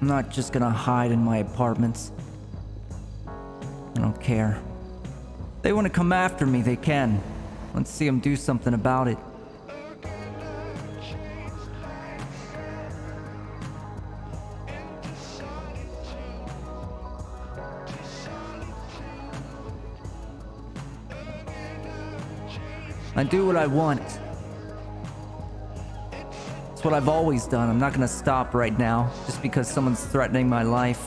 I'm not just gonna hide in my apartments. I don't care. They want to come after me, they can. Let's see them do something about it. I do what I want. It's what I've always done. I'm not gonna stop right now just because someone's threatening my life.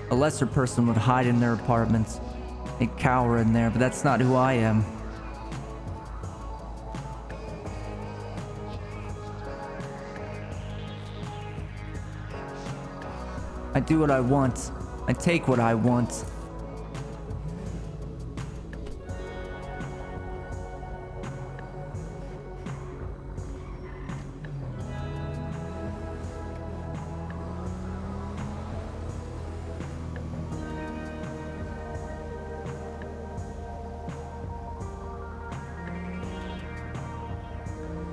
A lesser person would hide in their apartments. They'd cower in there, but that's not who I am. I do what I want. I take what I want.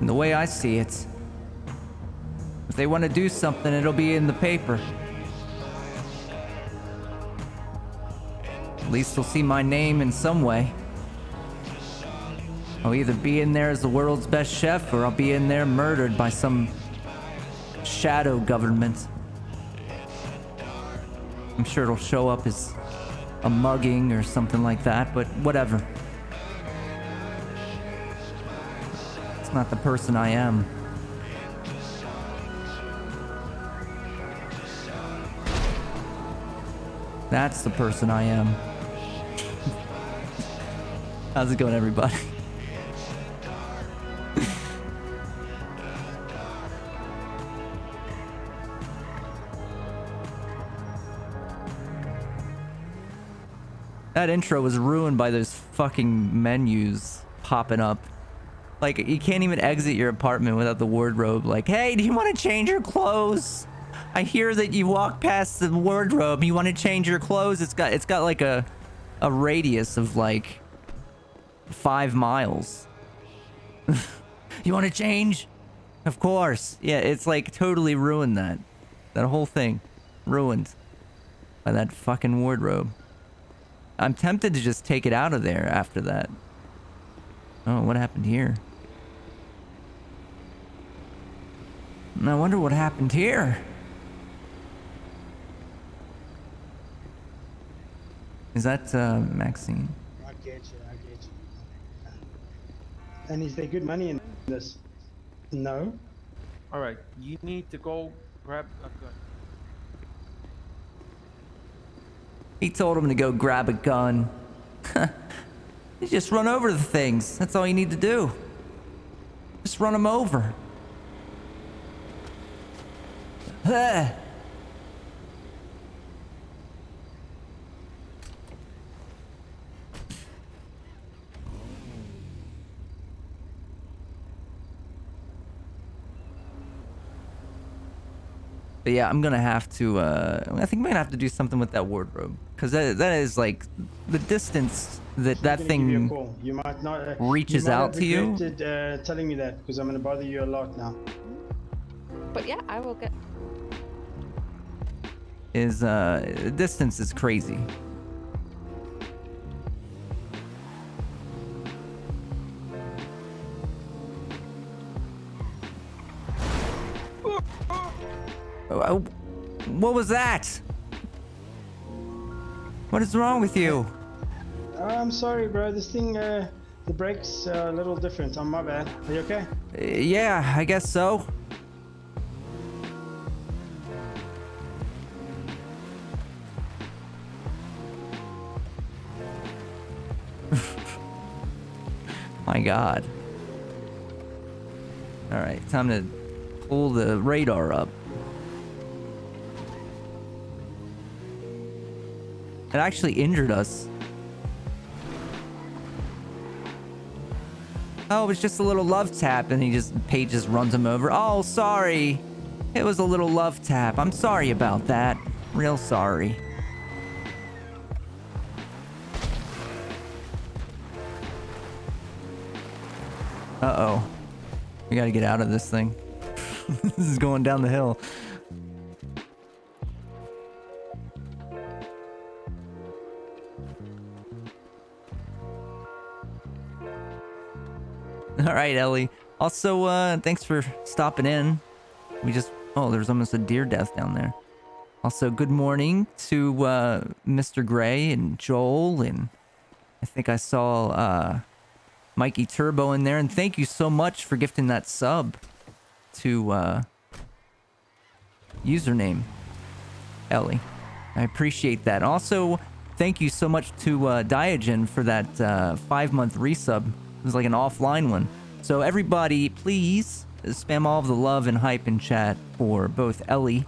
And the way I see it, if they want to do something, it'll be in the paper. At least they'll see my name in some way. I'll either be in there as the world's best chef, or I'll be in there murdered by some shadow government. I'm sure it'll show up as a mugging or something like that, but whatever. It's not the person I am. That's the person I am. How's it going, everybody? That intro was ruined by those fucking menus popping up. Like, you can't even exit your apartment without the wardrobe. Like, hey, do you want to change your clothes? I hear that you walk past the wardrobe. You want to change your clothes? It's got like a radius of like 5 miles. You want to change? Of course. Yeah, it's like totally ruined that. That whole thing. Ruined. By that fucking wardrobe. I'm tempted to just take it out of there after that. Oh, what happened here? I wonder what happened here. Is that Maxine? I get you. And is there good money in this? No. All right, you need to go grab a gun. He told him to go grab a gun. You just run over the things. That's all you need to do. Just run them over. But yeah, I'm gonna have to, I think I'm gonna have to do something with that wardrobe. Because that is like, the distance that thing You might not, reaches out to you. Telling me that, because I'm gonna bother you a lot now. But yeah, I will get... Is, distance is crazy. What was that? What is wrong with you? I'm sorry, bro. This thing, the brakes are a little different. On my bad. Are you okay? Yeah, I guess so. My God. All right, time to pull the radar up. It actually injured us. Oh, it was just a little love tap, and Pate just runs him over. Oh, sorry. It was a little love tap. I'm sorry about that. Real sorry. Uh-oh. We gotta get out of this thing. This is going down the hill. All right, Ellie. Also, thanks for stopping in. We just... Oh, there's almost a deer death down there. Also, good morning to Mr. Gray and Joel, and I think I saw Mikey Turbo in there. And thank you so much for gifting that sub to username Ellie. I appreciate that. Also, thank you so much to Diogen for that 5-month resub. It was like an offline one. So everybody, please spam all of the love and hype in chat for both Ellie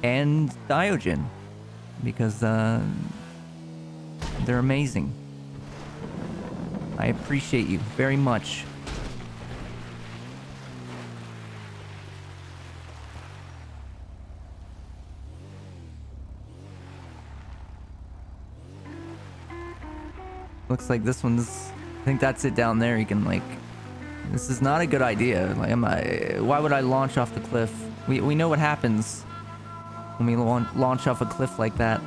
and Diogen, because they're amazing. I appreciate you very much. Looks like this one's... I think that's it down there. You can, like... This is not a good idea. Like, why would I launch off the cliff? We know what happens when we launch off a cliff like that.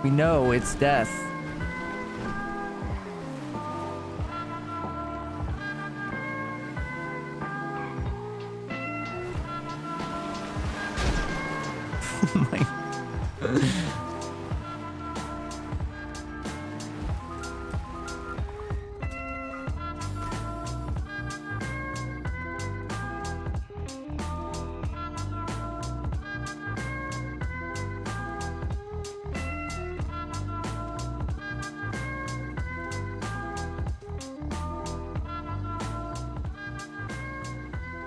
We know it's death.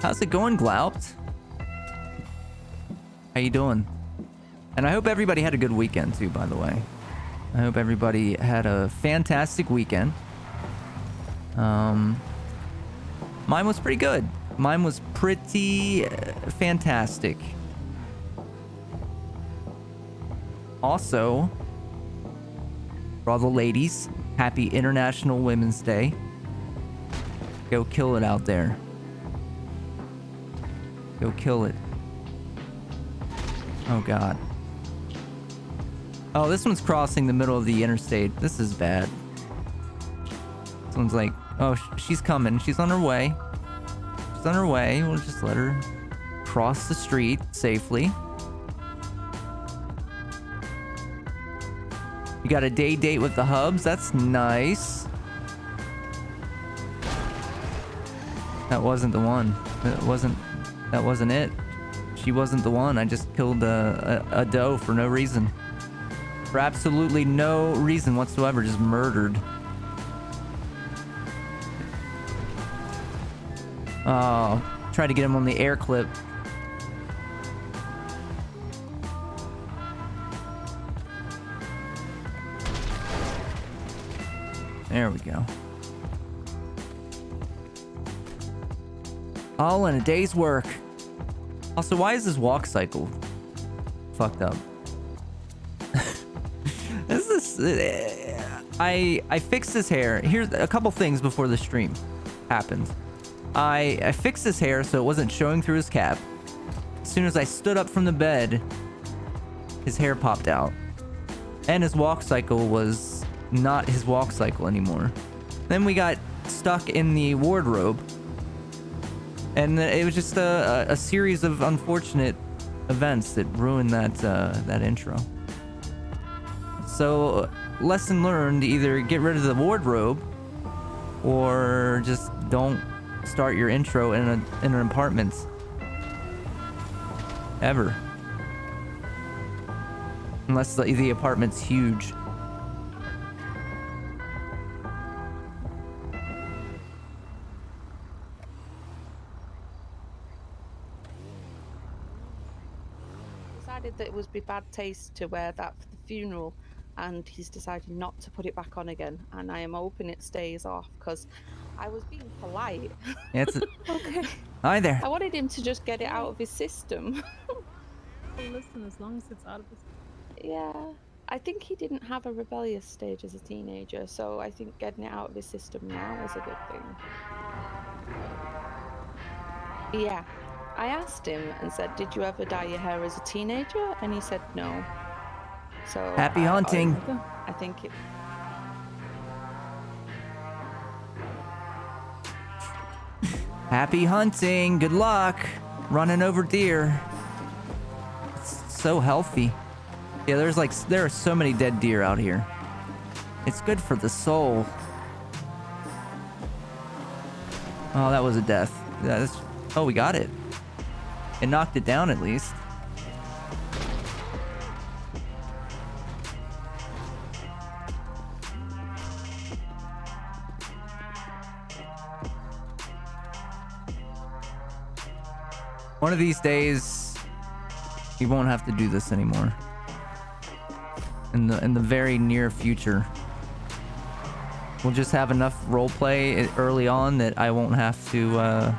How's it going, Glaubt? How you doing? And I hope everybody had a good weekend too, by the way. I hope everybody had a fantastic weekend. Mine was pretty good. Mine was pretty fantastic. Also, for all the ladies, happy International Women's Day. Go kill it out there. Go kill it. Oh god. Oh, this one's crossing the middle of the interstate. This is bad. This one's like, oh, she's coming. She's on her way. She's on her way. We'll just let her cross the street safely. You got a day date with the hubs? That's nice. That wasn't the one. That wasn't it. She wasn't the one. I just killed a doe for no reason. For absolutely no reason whatsoever. Just murdered. Oh, tried to get him on the air clip. There we go. All in a day's work. Also, why is this walk cycle fucked up? I fixed his hair. Here's a couple things before the stream happened. I fixed his hair so it wasn't showing through his cap. As soon as I stood up from the bed, his hair popped out. And his walk cycle was not his walk cycle anymore. Then we got stuck in the wardrobe. And it was just a series of unfortunate events that ruined that intro. So, lesson learned, either get rid of the wardrobe or just don't start your intro in an apartment. Ever. Unless the apartment's huge. Decided that it would be bad taste to wear that for the funeral, and he's decided not to put it back on again, and I am hoping it stays off because I was being polite. Yeah, Okay. Hi there. I wanted him to just get it out of his system. Well, listen, as long as it's out of his... Yeah. I think he didn't have a rebellious stage as a teenager, so I think getting it out of his system now is a good thing. Yeah. I asked him and said, "Did you ever dye your hair as a teenager?" And he said no. So Happy hunting. What the? I think it. Happy hunting. Good luck. Running over deer. It's so healthy. Yeah, there are so many dead deer out here. It's good for the soul. Oh, that was a death. Oh, we got it. It knocked it down at least. One of these days, you won't have to do this anymore. In the very near future. We'll just have enough roleplay early on that I won't have to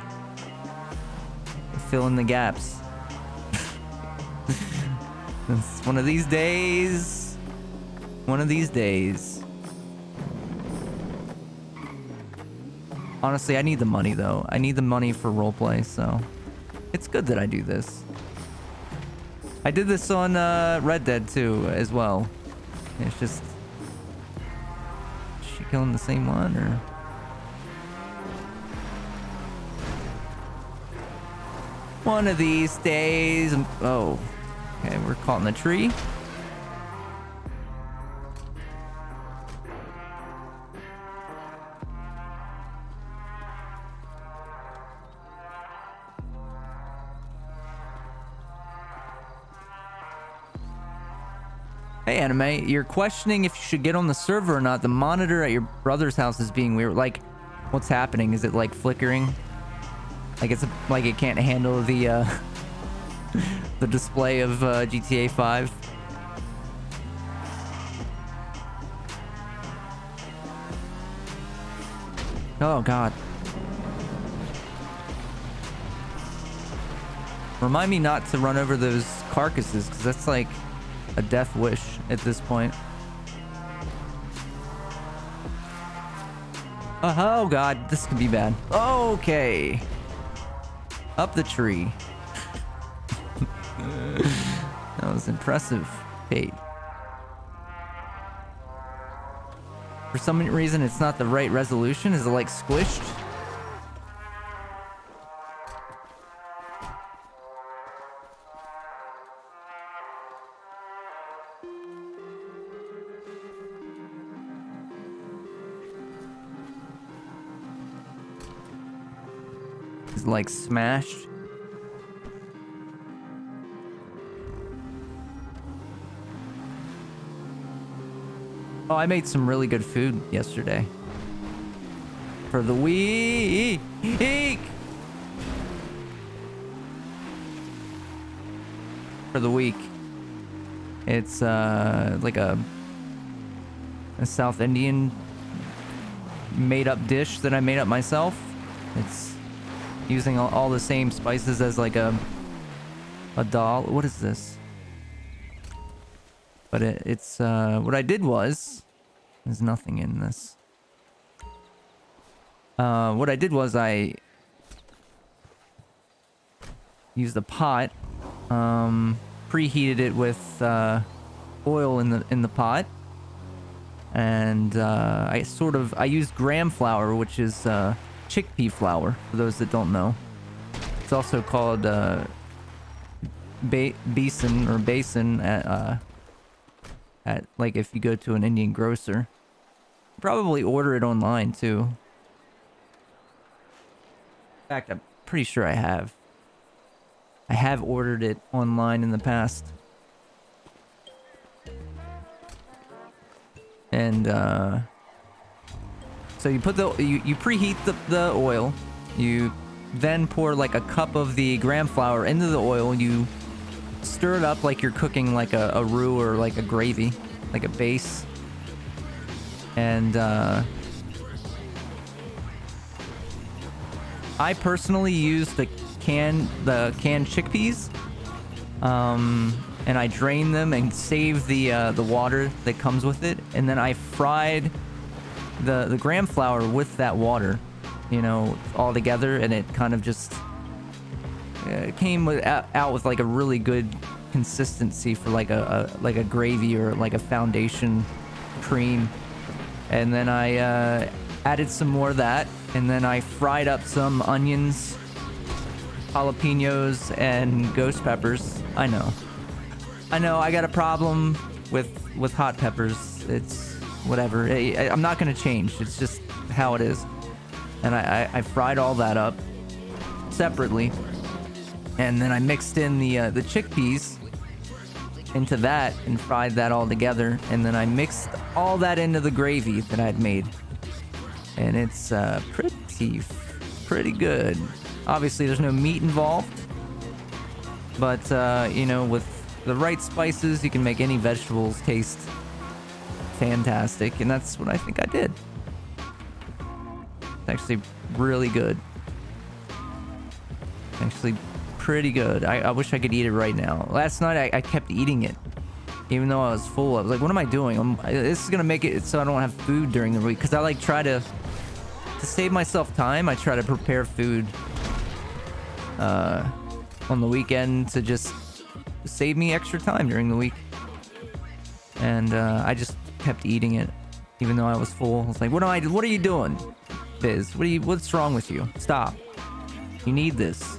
fill in the gaps. It's one of these days. One of these days. Honestly, I need the money though. I need the money for roleplay, so it's good that I do this. I did this on Red Dead 2 as well. It's just... Is she killing the same one, or...? One of these days... Oh. Okay, we're caught in the tree. Hey, Anime, you're questioning if you should get on the server or not. The monitor at your brother's house is being weird. Like, what's happening? Is it, like, flickering? Like, like it can't handle the, the display of, GTA 5? Oh, God. Remind me not to run over those carcasses, because that's, like... a death wish at this point. Oh god, this could be bad. Okay. Up the tree. That was impressive, Pate. For some reason, it's not the right resolution. Is it like squished? Like smashed. Oh, I made some really good food yesterday. For the week. For the week. It's like a South Indian made up dish that I made up myself. It's using all the same spices as like a dal. What is this? But it's what I did was, there's nothing in this. What I did was I used a pot, preheated it with oil in the pot, and I used gram flour, which is chickpea flour, for those that don't know. It's also called besan or basin at like if you go to an Indian grocer. Probably order it online too. In fact, I'm pretty sure I have. I have ordered it online in the past. And so you put you preheat the oil. You then pour like a cup of the gram flour into the oil. You stir it up like you're cooking like a roux or like a gravy, like a base. And I personally use the canned chickpeas. And I drain them and save the water that comes with it. And then I fried the gram flour with that water, you know, all together, and it kind of just came out with like a really good consistency for like a gravy or like a foundation cream. And then I added some more of that, and then I fried up some onions, jalapenos, and ghost peppers. I know I got a problem with hot peppers. It's whatever. I'm not gonna change. It's just how it is. And I fried all that up separately, and then I mixed in the chickpeas into that and fried that all together, and then I mixed all that into the gravy that I'd made, and it's pretty good. Obviously there's no meat involved, but you know, with the right spices you can make any vegetables taste fantastic, and that's what I think I did. It's actually really good. Actually pretty good. I wish I could eat it right now. Last night I kept eating it even though I was full. I was like, what am I doing? This is gonna make it so I don't have food during the week, because I like try to save myself time. I try to prepare food on the weekend to just save me extra time during the week, and I just kept eating it even though I was full. I was like, what are you doing, Biz? What's wrong with you? Stop. You need this.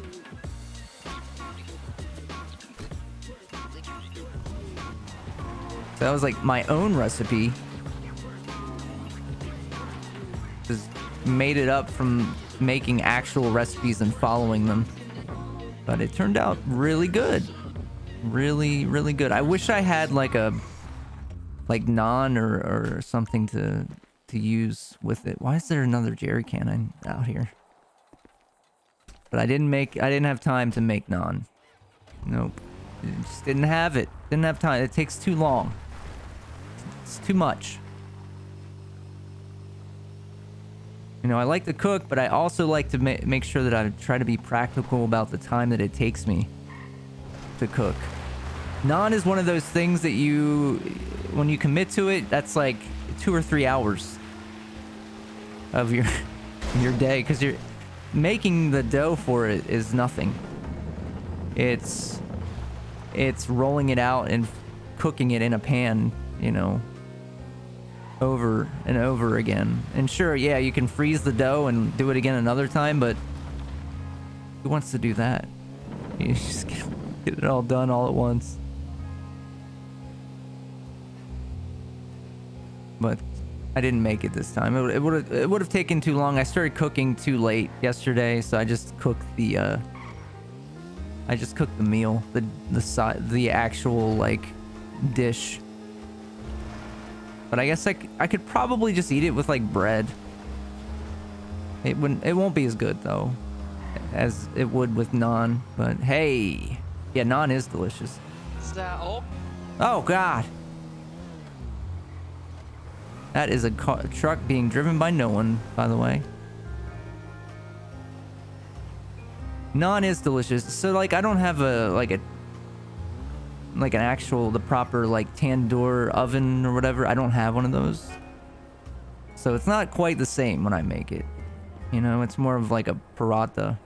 So that was like my own recipe. Just made it up from making actual recipes and following them. But it turned out really good. Really, really good. I wish I had like naan or something to use with it. Why is there another jerry can out here? But I didn't have time to make naan. Nope. Just didn't have it. Didn't have time. It takes too long. It's too much. You know, I like to cook, but I also like to make sure that I try to be practical about the time that it takes me to cook. Naan is one of those things that when you commit to it, that's like 2 or 3 hours of your day, because you're making the dough for it is nothing. It's rolling it out and cooking it in a pan, you know, over and over again. And sure, yeah, you can freeze the dough and do it again another time, but who wants to do that? You just get it all done all at once. But I didn't make it this time. It would have taken too long. I started cooking too late yesterday, so I just cooked the meal, the actual like dish. But I guess I could probably just eat it with like bread. It won't be as good though as it would with naan. But hey, yeah, naan is delicious. Is that all? Oh God. That is a truck being driven by no one, by the way. Naan is delicious. So like I don't have the proper like tandoor oven or whatever. I don't have one of those. So it's not quite the same when I make it. You know, it's more of like a paratha.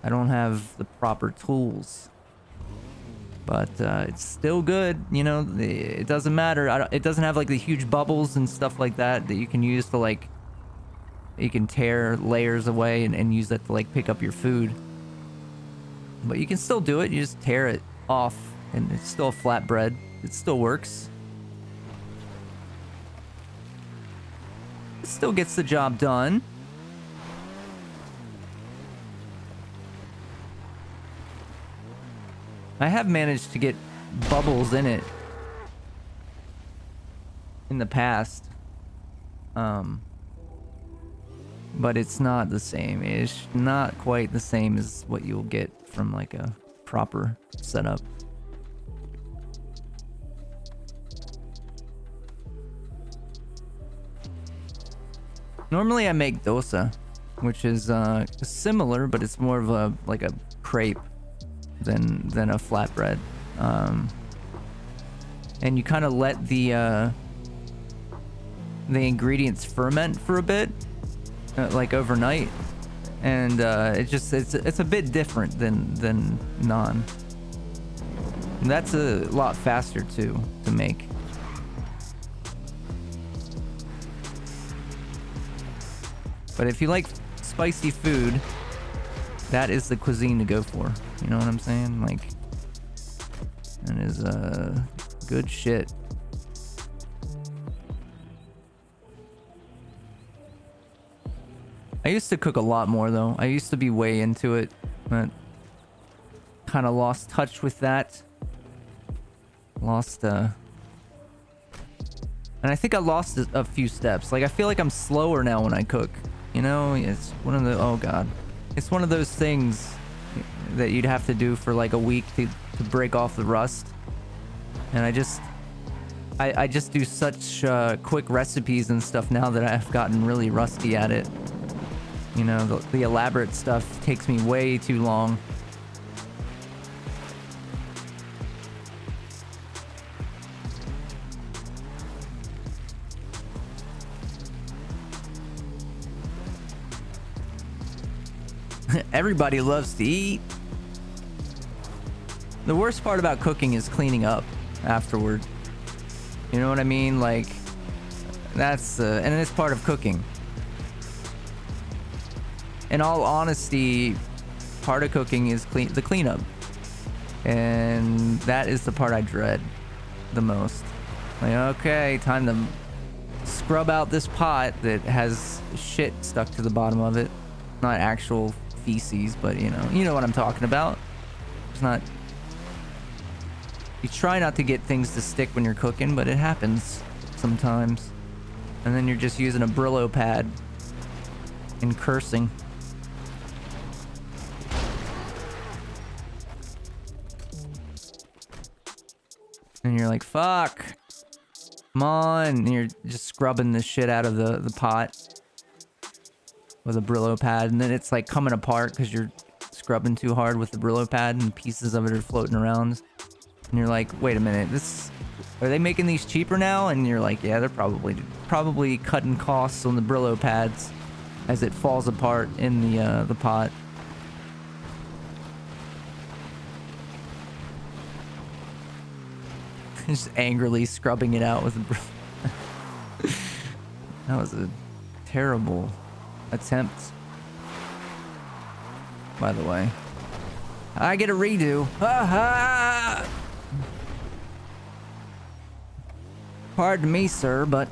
I don't have the proper tools. But it's still good, you know. It doesn't matter. It doesn't have like the huge bubbles and stuff like that you can use to like, you can tear layers away and use that to like pick up your food. But you can still do it. You just tear it off and it's still a flatbread. It still works. It still gets the job done. I have managed to get bubbles in it in the past. But it's not the same. It's not quite the same as what you'll get from like a proper setup. Normally I make dosa, which is similar, but it's more of a like a crepe than a flatbread. And you kind of let the ingredients ferment for a bit, like overnight, and it's a bit different than naan. And that's a lot faster too to make. But if you like spicy food, that is the cuisine to go for. You know what I'm saying? Like, that is good shit. I used to cook a lot more though. I used to be way into it, but kind of lost touch with that. And I think I lost a few steps. Like, I feel like I'm slower now when I cook. You know, it's one of the, oh god. It's one of those things that you'd have to do for like a week to break off the rust. And I just do such quick recipes and stuff now that I've gotten really rusty at it. You know, the elaborate stuff takes me way too long. Everybody loves to eat. The worst part about cooking is cleaning up afterward. You know what I mean? Like, that's and it's part of cooking. In all honesty, part of cooking is the cleanup, and that is the part I dread the most. Like, okay, time to scrub out this pot that has shit stuck to the bottom of it. Not actual feces, but you know what I'm talking about. It's not. You try not to get things to stick when you're cooking, but it happens sometimes. And then you're just using a Brillo pad and cursing. And you're like, fuck. Come on. And you're just scrubbing the shit out of the pot with a Brillo pad. And then it's like coming apart because you're scrubbing too hard with the Brillo pad and pieces of it are floating around. And you're like, wait a minute, are they making these cheaper now? And you're like, yeah, they're probably cutting costs on the Brillo pads as it falls apart in the pot. Just angrily scrubbing it out with a Brillo. That was a terrible attempt, by the way. I get a redo. Ha ha! Pardon me, sir, but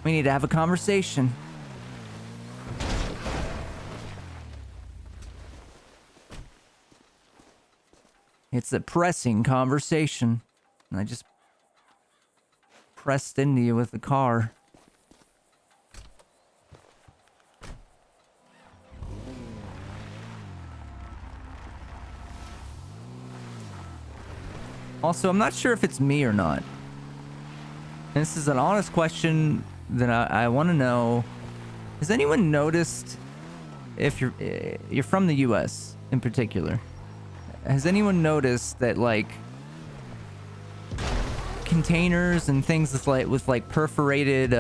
we need to have a conversation. It's a pressing conversation. And I just pressed into you with the car. Also, I'm not sure if it's me or not. And this is an honest question that I want to know. Has anyone noticed, if you're from the US in particular, has anyone noticed that like containers and things with like perforated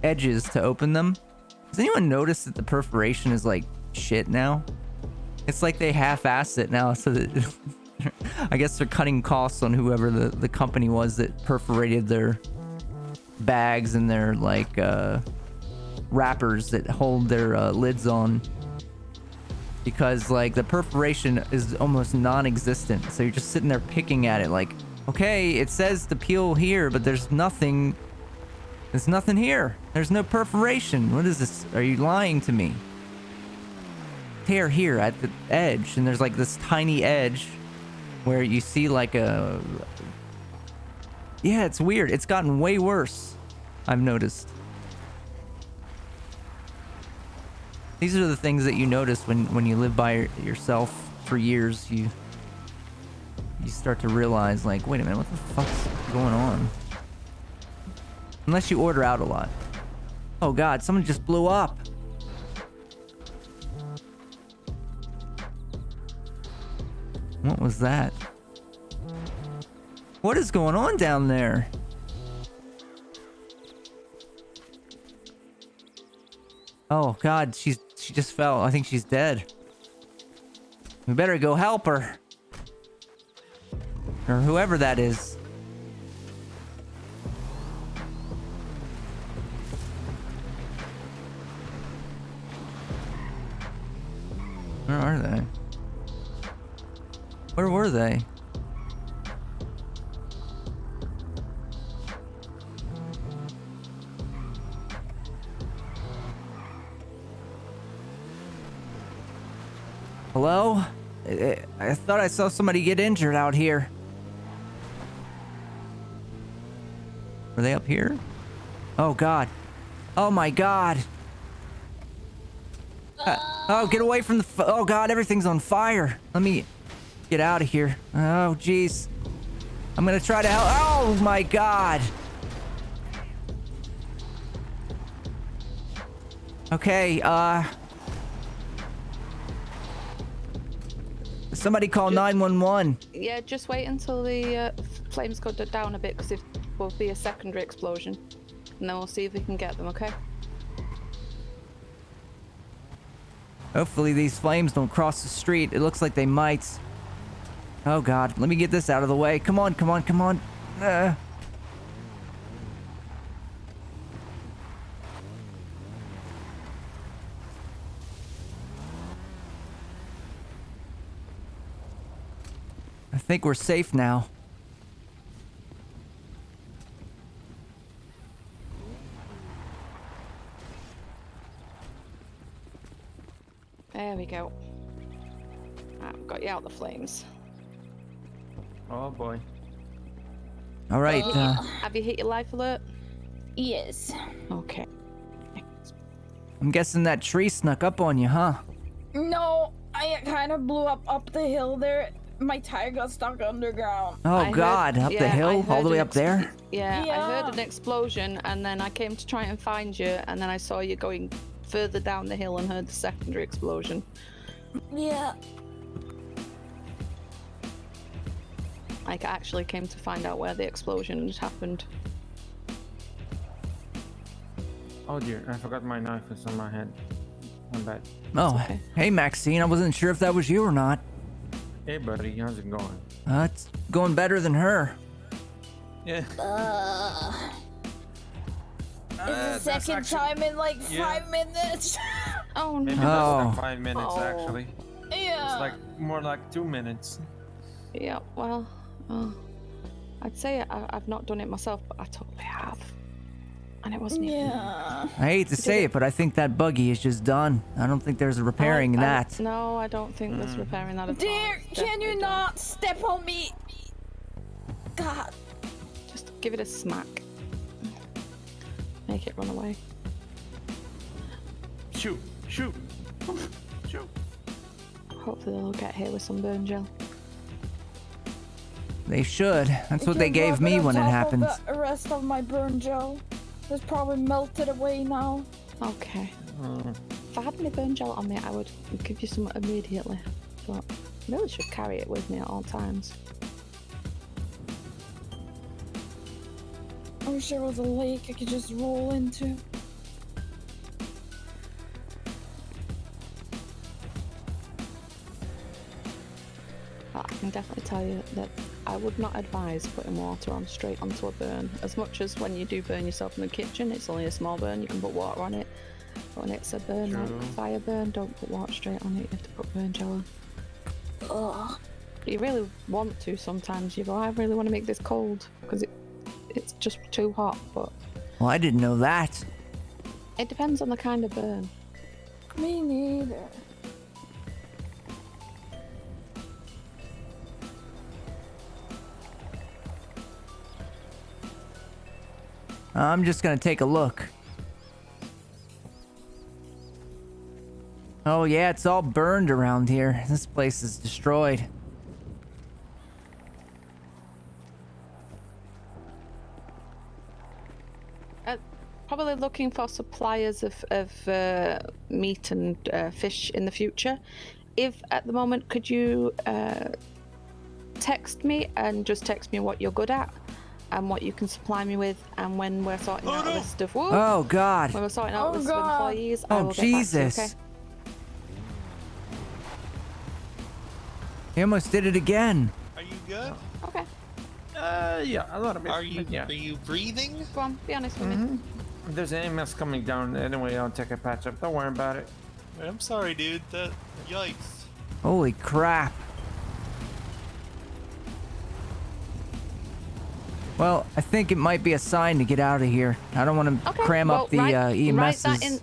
edges to open them? Has anyone noticed that the perforation is like shit now? It's like they half-ass it now, so that I guess they're cutting costs on whoever the company was that perforated their bags and their like wrappers that hold their lids on, because like the perforation is almost non-existent. So you're just sitting there picking at it like, okay, it says to peel here, but there's nothing here. There's no perforation. What is this? Are you lying to me? Tear here at the edge, and there's like this tiny edge where you see like a... Yeah, it's weird. It's gotten way worse, I've noticed. These are the things that you notice when you live by yourself for years. You start to realize, like, wait a minute, what the fuck's going on? Unless you order out a lot. Oh god, someone just blew up. What was that? What is going on down there? Oh God, she just fell. I think she's dead. We better go help her. Or whoever that is. Where are they? Where were they? Hello? I thought I saw somebody get injured out here. Were they up here? Oh God. Oh my God. Oh, get away from the... oh God, everything's on fire. Let me get out of here. Oh, jeez. I'm gonna try to help... oh my God. Okay, somebody call 911. Yeah, just wait until the flames go down a bit, because it will be a secondary explosion. And then we'll see if we can get them, okay? Hopefully these flames don't cross the street. It looks like they might. Oh God, let me get this out of the way. Come on, come on, come on. I think we're safe now. There we go. I've got you out the flames. Oh boy. All right. Have you hit your life alert? Yes. Okay. I'm guessing that tree snuck up on you, huh? No, I kind of blew up the hill there. My tire got stuck underground. Oh God, up the hill, all the way up there? Yeah, Yeah. I heard an explosion, and then I came to try and find you, and then I saw you going further down the hill and heard the secondary explosion. Yeah. I actually came to find out where the explosion had happened. Oh dear, I forgot my knife is on my head. I'm bad. Oh, okay. Hey Maxine, I wasn't sure if that was you or not. Hey buddy, how's it going? It's going better than her. Yeah. It's the second time in like 5 minutes. Oh Maybe no. Oh. less than 5 minutes Oh. actually. Yeah. It's like more like 2 minutes. Yeah, well, I'd say I've not done it myself, but I totally have. And it wasn't even... Yeah. I hate to say it, but I think that buggy is just done. I don't think there's a repairing that. No, I don't think there's repairing that at all. Dear, It's can you definitely done. not step on me? God. Just give it a smack. Make it run away. Shoot, shoot, shoot. Hopefully they'll get here with some burn gel. They should. That's You what they can gave rub me on when it top of happened. The rest of my burn gel. It's probably melted away now. Okay. If I had any burn gel on me, I would give you some immediately. But I really should carry it with me at all times. I wish there was a lake I could just roll into. But I can definitely tell you that I would not advise putting water on straight onto a burn. As much as when you do burn yourself in the kitchen, it's only a small burn, you can put water on it. But when it's a burn, like True. a fire burn, don't put water straight on it, you have to put burn gel on. Ugh. But you really want to sometimes. You go, I really want to make this cold because it's just too hot. But Well, I didn't know that. it depends on the kind of burn. Me neither. I'm just gonna take a look. Oh yeah, it's all burned around here. This place is destroyed. Probably looking for suppliers of meat and fish in the future. If at the moment, could you text me and just text me what you're good at, and what you can supply me with, and when we're sorting out a list of when Oh God. we're sorting out a Oh, list God. of employees, I Oh will get back to you, Jesus. okay? He almost did it again. Are you good? Okay, Yeah, a little bit. Are you but yeah. are you breathing? go on, be honest with me. Mm-hmm. If there's any mess coming down, anyway, I'll take a patch up. Don't worry about it. I'm sorry, dude. That yikes. Holy crap. Well, I think it might be a sign to get out of here. I don't want to Okay, cram well, up the write EMSs.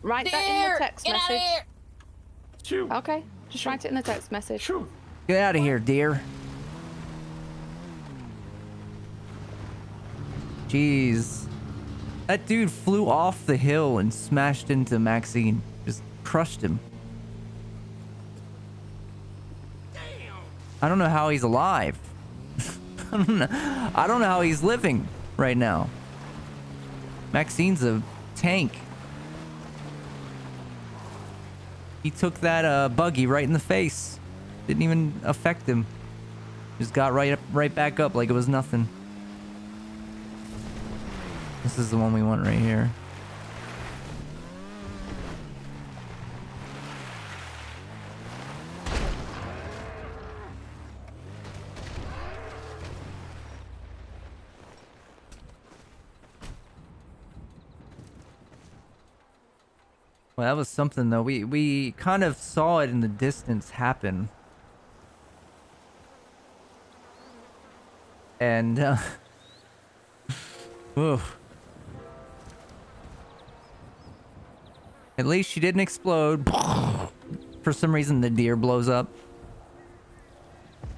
write that in Deer, the text get outta message. here. Shoo. Okay, just write it in the text message. Shoo. Get out of here, dear. Jeez. That dude flew off the hill and smashed into Maxine. Just crushed him. I don't know how he's alive. I don't know how he's living right now. Maxine's a tank. He took that buggy right in the face. Didn't even affect him. Just got right back up like it was nothing. This is the one we want right here. Well, that was something though. We kind of saw it in the distance happen. And oof. At least she didn't explode. For some reason the deer blows up.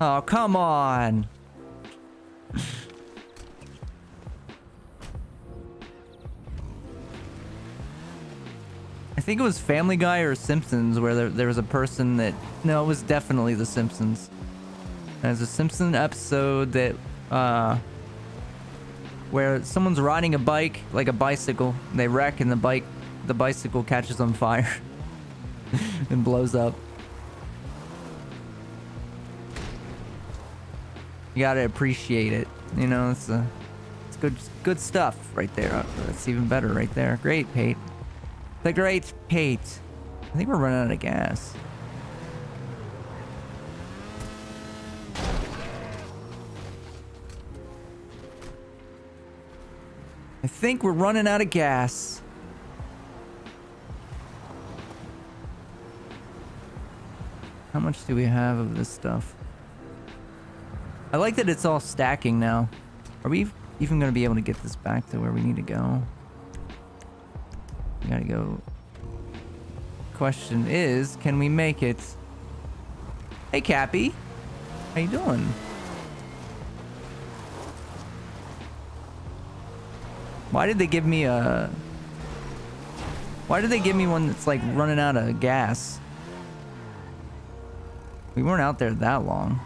Oh, come on. I think it was Family Guy or Simpsons where there was a person that... No, it was definitely The Simpsons. There's a Simpson episode that... where someone's riding a bike, like a bicycle. And they wreck and the bicycle catches on fire. And blows up. You gotta appreciate it. You know, it's good stuff right there. That's even better right there. Great, Pate. The great Pate. I think we're running out of gas. I think we're running out of gas. How much do we have of this stuff? I like that it's all stacking now. Are we even going to be able to get this back to where we need to go? We gotta go. Question is, can we make it? Hey, Cappy. How you doing? Why did they give me a... Why did they give me one that's like running out of gas? We weren't out there that long.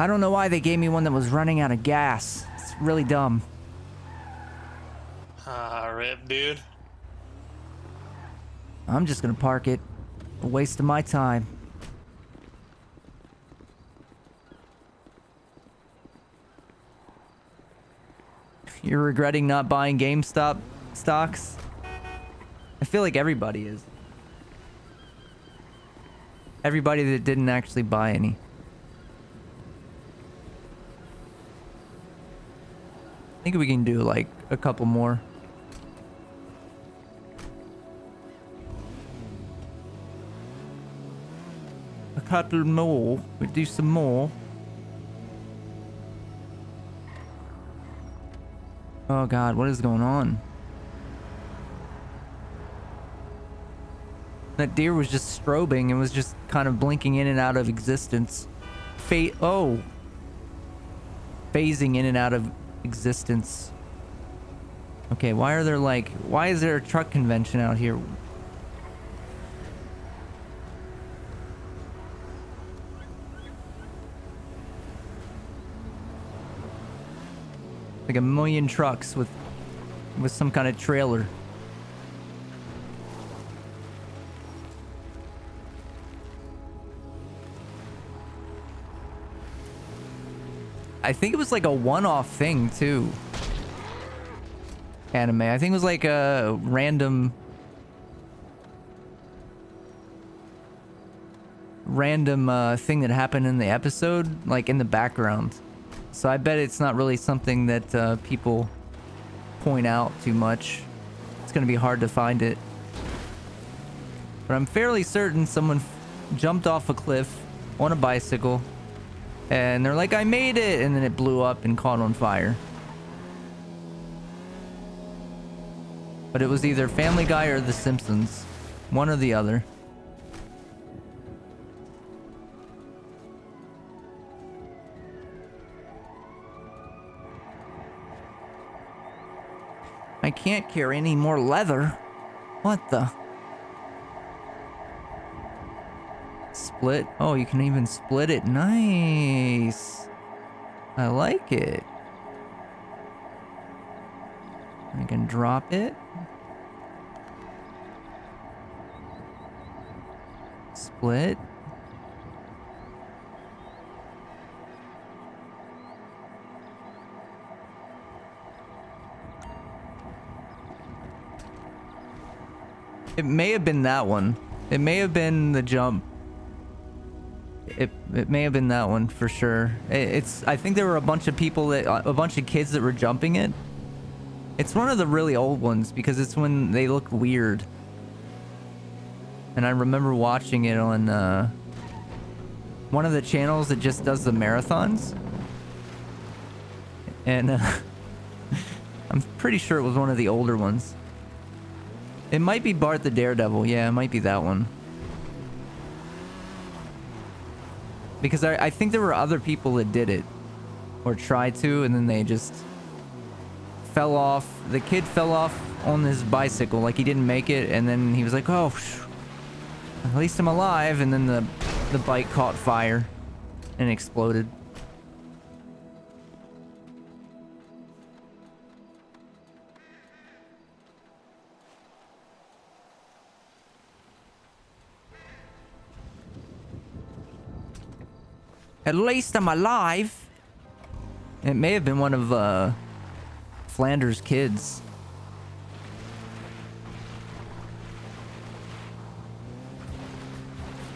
I don't know why they gave me one that was running out of gas. It's really dumb. Ah, rip, dude. I'm just gonna park it. A waste of my time. You're regretting not buying GameStop stocks? I feel like everybody is. Everybody that didn't actually buy any. I think we can do like a couple more. A couple more. We do some more. Oh God, what is going on? That deer was just strobing and was just kind of blinking in and out of existence. Phasing in and out of existence. Okay, why is there a truck convention out here? Like a million trucks with some kind of trailer. I think it was like a one-off thing too. Anime. I think it was like a random thing that happened in the episode, like in the background. So I bet it's not really something that people point out too much. It's gonna be hard to find it. But I'm fairly certain someone jumped off a cliff on a bicycle and they're like, I made it, and then it blew up and caught on fire. But it was either Family Guy or The Simpsons. One or the other. I can't carry any more leather. What the? Split? Oh, you can even split it. Nice. I like it. I can drop it. Split. It may have been that one. It may have been the jump. It may have been that one for sure. It's I think there were a bunch of people a bunch of kids that were jumping it. It's one of the really old ones because it's when they look weird. And I remember watching it on one of the channels that just does the marathons. And I'm pretty sure it was one of the older ones. It might be Bart the Daredevil. Yeah, it might be that one. Because I think there were other people that did it. Or tried to, and then they just fell off. The kid fell off on his bicycle, like he didn't make it, and then he was like, oh, at least I'm alive, and then the bike caught fire and exploded. At least I'm alive. It may have been one of Flanders' kids.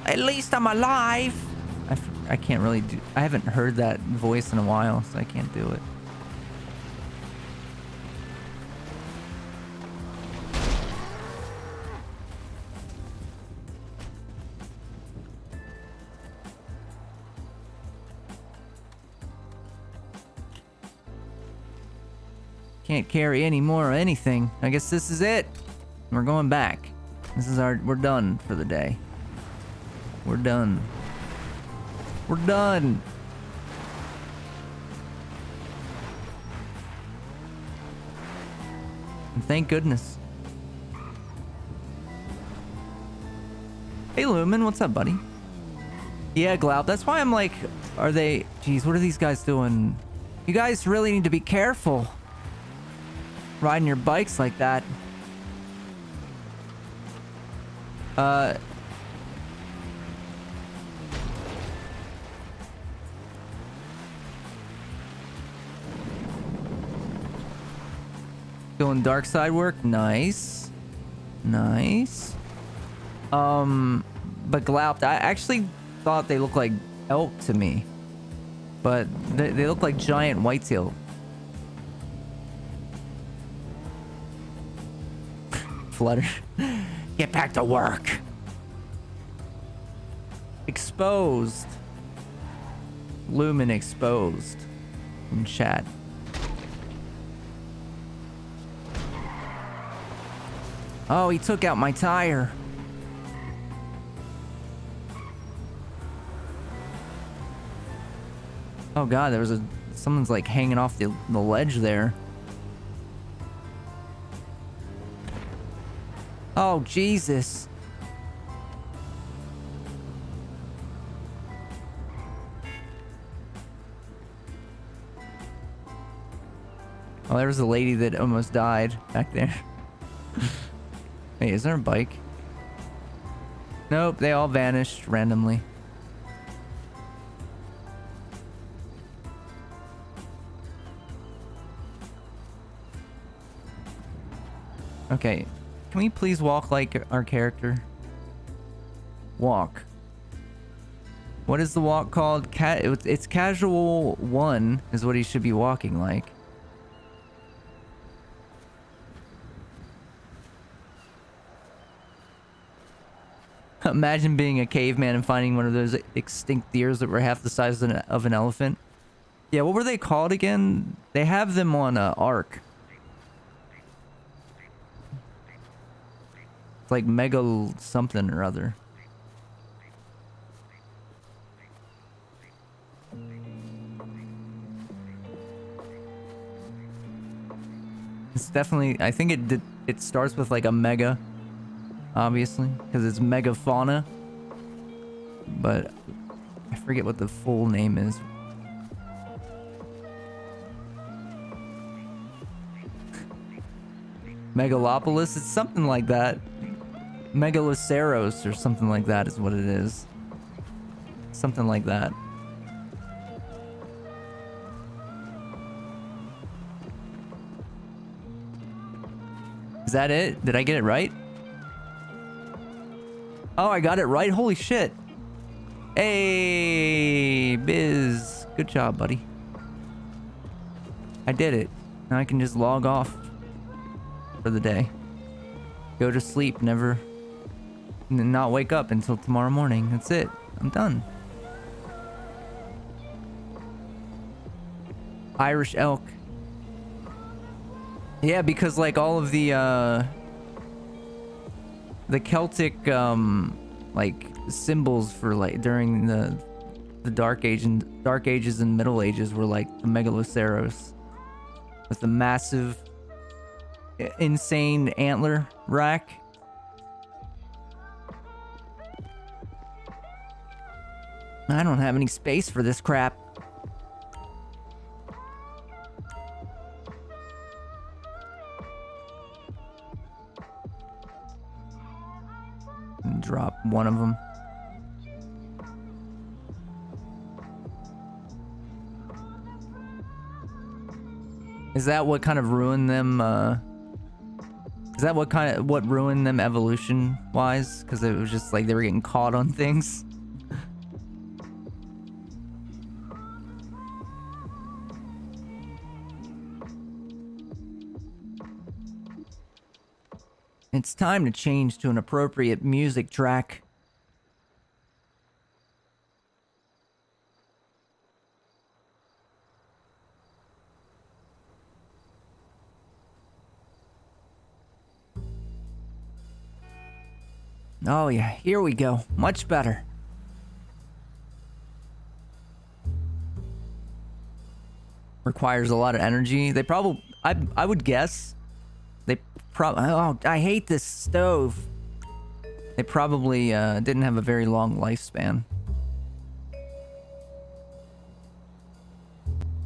At least I'm alive. I can't really do. I haven't heard that voice in a while, so I can't do it. Can't carry any more or anything. I guess this is it. We're going back. We're done for the day. We're done. We're done. And thank goodness. Hey Lumen, what's up, buddy? Yeah, Glaup, that's why I'm like, are they... Jeez, what are these guys doing? You guys really need to be careful. Riding your bikes like that. Doing dark side work. Nice. Nice. But Glaupt, I actually thought they looked like elk to me. But they look like giant whitetail. Flutter. Get back to work. Exposed. Lumen exposed. In chat. Oh, he took out my tire. Oh god, there was someone's like hanging off the ledge there. Oh, Jesus. Oh, there was a lady that almost died back there. Hey, is there a bike? Nope, they all vanished randomly. Okay. Can we please walk like our character? Walk. What is the walk called? It's casual 1 is what he should be walking like. Imagine being a caveman and finding one of those extinct deers that were half the size of an elephant. Yeah, what were they called again? They have them on Ark. It's like mega something or other. It's definitely, I think it starts with like a mega, obviously, because it's megafauna. But I forget what the full name is. Megalopolis? It's something like that. Megaloceros or something like that is what it is. Something like that. Is that it? Did I get it right? Oh, I got it right? Holy shit. Hey, Biz. Good job, buddy. I did it. Now I can just log off for the day. Go to sleep, not wake up until tomorrow morning. That's it. I'm done. Irish elk. Yeah, because like all of the Celtic like symbols for like during the Dark Ages and Middle Ages were like the megaloceros with the massive insane antler rack. I don't have any space for this crap. Drop one of them. Is that what kind of ruined them? Is that what ruined them evolution wise? Because it was just like they were getting caught on things. It's time to change to an appropriate music track. Oh yeah, here we go. Much better. Requires a lot of energy. They probably, I would guess, they probably, oh, I hate this stove. They probably didn't have a very long lifespan.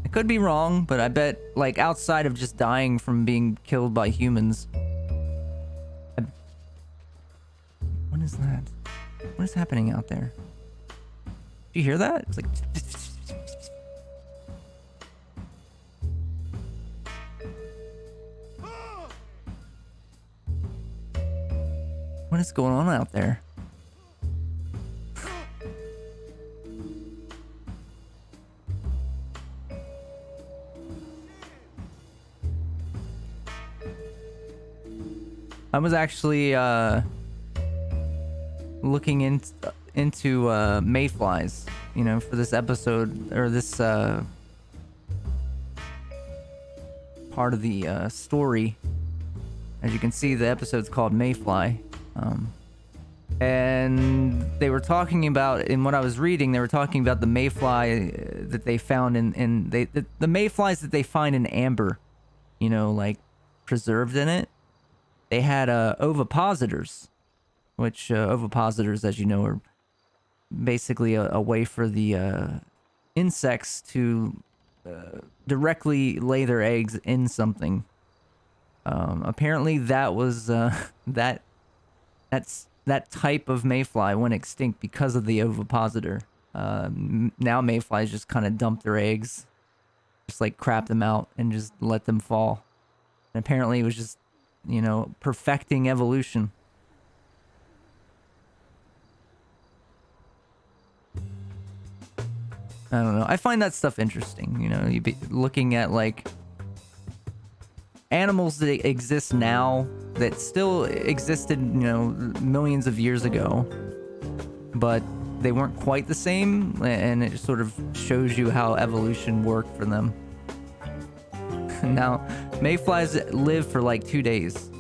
I could be wrong, but I bet, like, outside of just dying from being killed by humans. What is that? What is happening out there? Do you hear that? It's like... What is going on out there? I was actually looking into mayflies, you know, for this episode or this part of the story. As you can see, the episode's called Mayfly. And they were talking about, in what I was reading, they were talking about the mayfly that they found the mayflies that they find in amber, you know, like preserved in it. They had ovipositors, which ovipositors, as you know, are basically a way for the insects to directly lay their eggs in something. Apparently that was that type of mayfly went extinct because of the ovipositor. Now mayflies just kind of dump their eggs, just like crap them out and just let them fall. And apparently it was just you know, perfecting evolution. I don't know. I find that stuff interesting. You know, you be looking at like animals that exist now that still existed, you know, millions of years ago, but they weren't quite the same, and it sort of shows you how evolution worked for them. Now, mayflies live for like 2 days.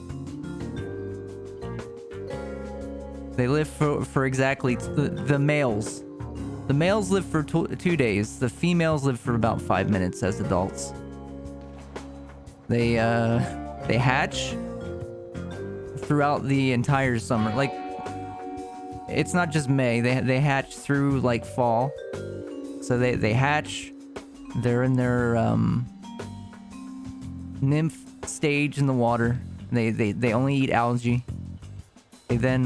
They live for exactly the males. The males live for 2 days. The females live for about 5 minutes as adults. They hatch throughout the entire summer. Like, it's not just May. They hatch through like fall. So they hatch. They're in their nymph stage in the water. They only eat algae. They then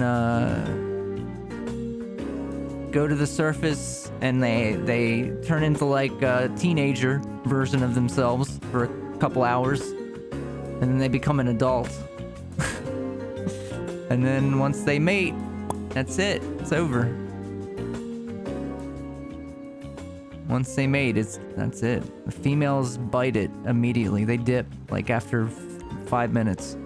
go to the surface and they turn into like a teenager version of themselves for a couple hours, and then they become an adult. And then once they mate, that's it. It's over. Once they mate, that's it. The females bite it immediately. They dip like after 5 minutes.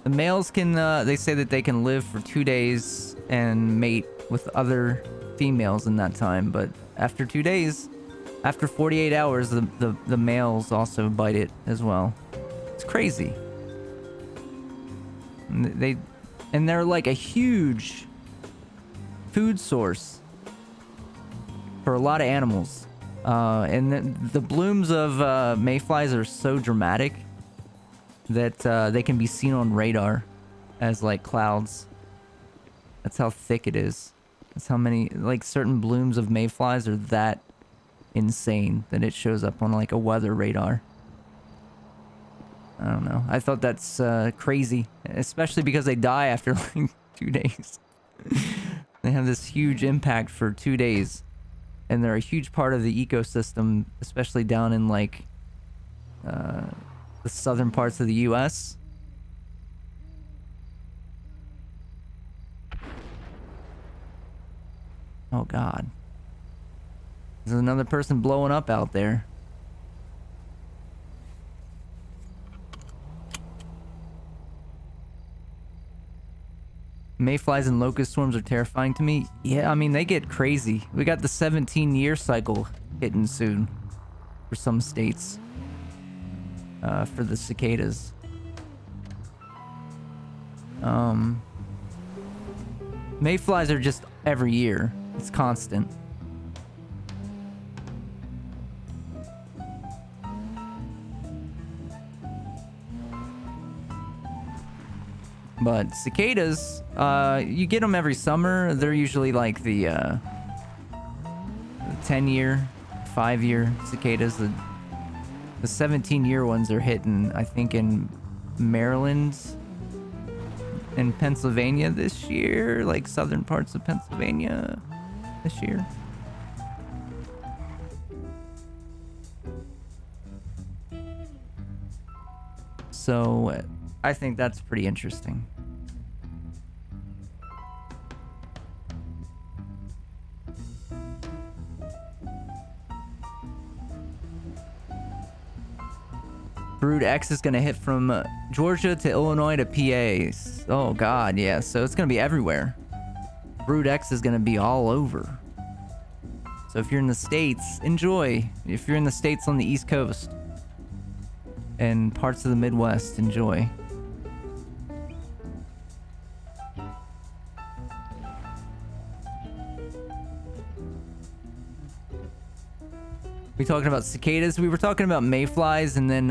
The males can, they say that they can live for 2 days and mate with other females in that time, but after 2 days, after 48 hours, the males also bite it as well. It's crazy. And they're like a huge food source for a lot of animals. And the blooms of mayflies are so dramatic that they can be seen on radar as like clouds. That's how thick it is. That's how many, like, certain blooms of mayflies are that insane that it shows up on like a weather radar. I don't know. I thought that's crazy, especially because they die after like 2 days. They have this huge impact for 2 days, and they're a huge part of the ecosystem, especially down in like the southern parts of the US. Oh God. There's another person blowing up out there. Mayflies and locust swarms are terrifying to me. Yeah, I mean, they get crazy. We got the 17-year cycle hitting soon for some states. For the cicadas. Mayflies are just every year. It's constant. But cicadas, you get them every summer. They're usually like the 10-year, 5-year cicadas. The 17-year ones are hitting, I think, in Maryland and Pennsylvania this year, like southern parts of Pennsylvania this year. So I think that's pretty interesting. Brood X is going to hit from Georgia to Illinois to PA. Oh, God, yeah. So it's going to be everywhere. Brood X is going to be all over. So if you're in the States, enjoy. If you're in the States on the East Coast and parts of the Midwest, enjoy. We talking about cicadas. We were talking about mayflies, and then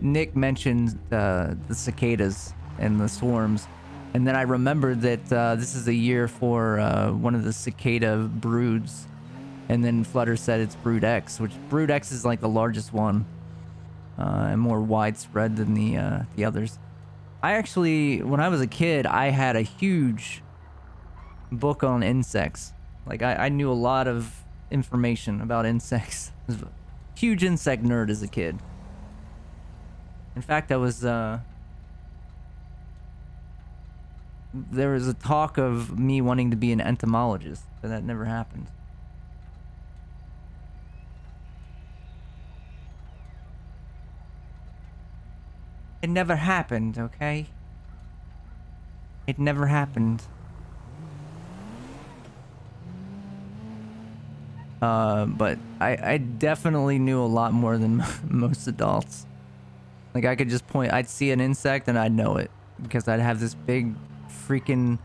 Nick mentioned the cicadas and the swarms, and then I remembered that this is a year for one of the cicada broods, and then Flutter said it's Brood X, which Brood X is like the largest one and more widespread than the others. I actually, when I was a kid, I had a huge book on insects. Like I knew a lot of information about insects. I was a huge insect nerd as a kid. In fact, I was there was a talk of me wanting to be an entomologist, but that never happened. It never happened, okay? It never happened. But I definitely knew a lot more than most adults. Like I could just I'd see an insect and I'd know it because I'd have this big freaking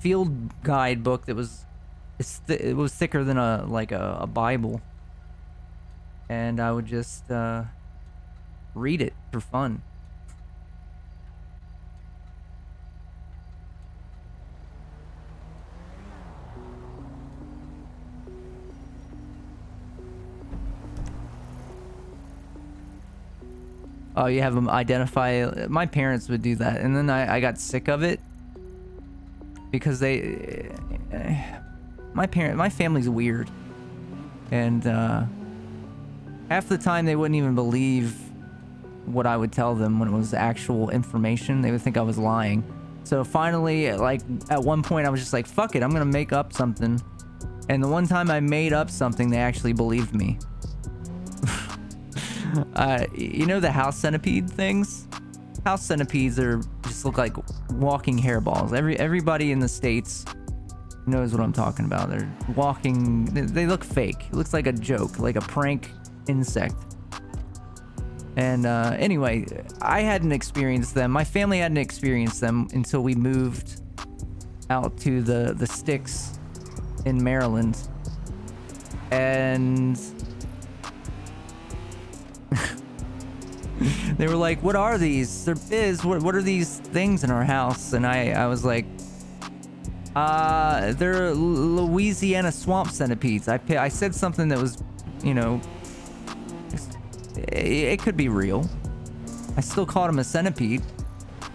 field guide book that was it was thicker than a Bible, and I would just read it for fun. Oh, you have them identify. My parents would do that, and then I got sick of it because my family's weird, and half the time they wouldn't even believe what I would tell them when it was actual information. They would think I was lying. So finally, like at one point, I was just like, "Fuck it, I'm gonna make up something." And the one time I made up something, they actually believed me. You know the house centipede things? House centipedes just look like walking hairballs. Everybody in the States knows what I'm talking about. They're walking, they look fake. It looks like a joke, like a prank insect. And anyway, I hadn't experienced them. My family hadn't experienced them until we moved out to the sticks in Maryland. And they were like, "What are these? They're biz. What are these things in our house?" And I was like, they're Louisiana swamp centipedes. I said something that was, you know, it could be real. I still called them a centipede.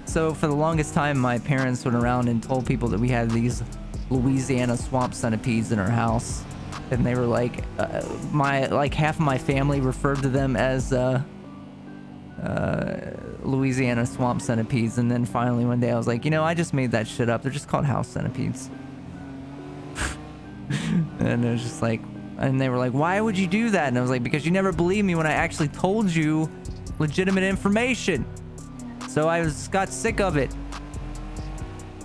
So for the longest time, my parents went around and told people that we had these Louisiana swamp centipedes in our house, and they were like, half of my family referred to them as Louisiana swamp centipedes. And then finally one day I was like, you know, I just made that shit up. They're just called house centipedes. And it was just like, and they were like, why would you do that? And I was like, because you never believed me when I actually told you legitimate information. So I got sick of it.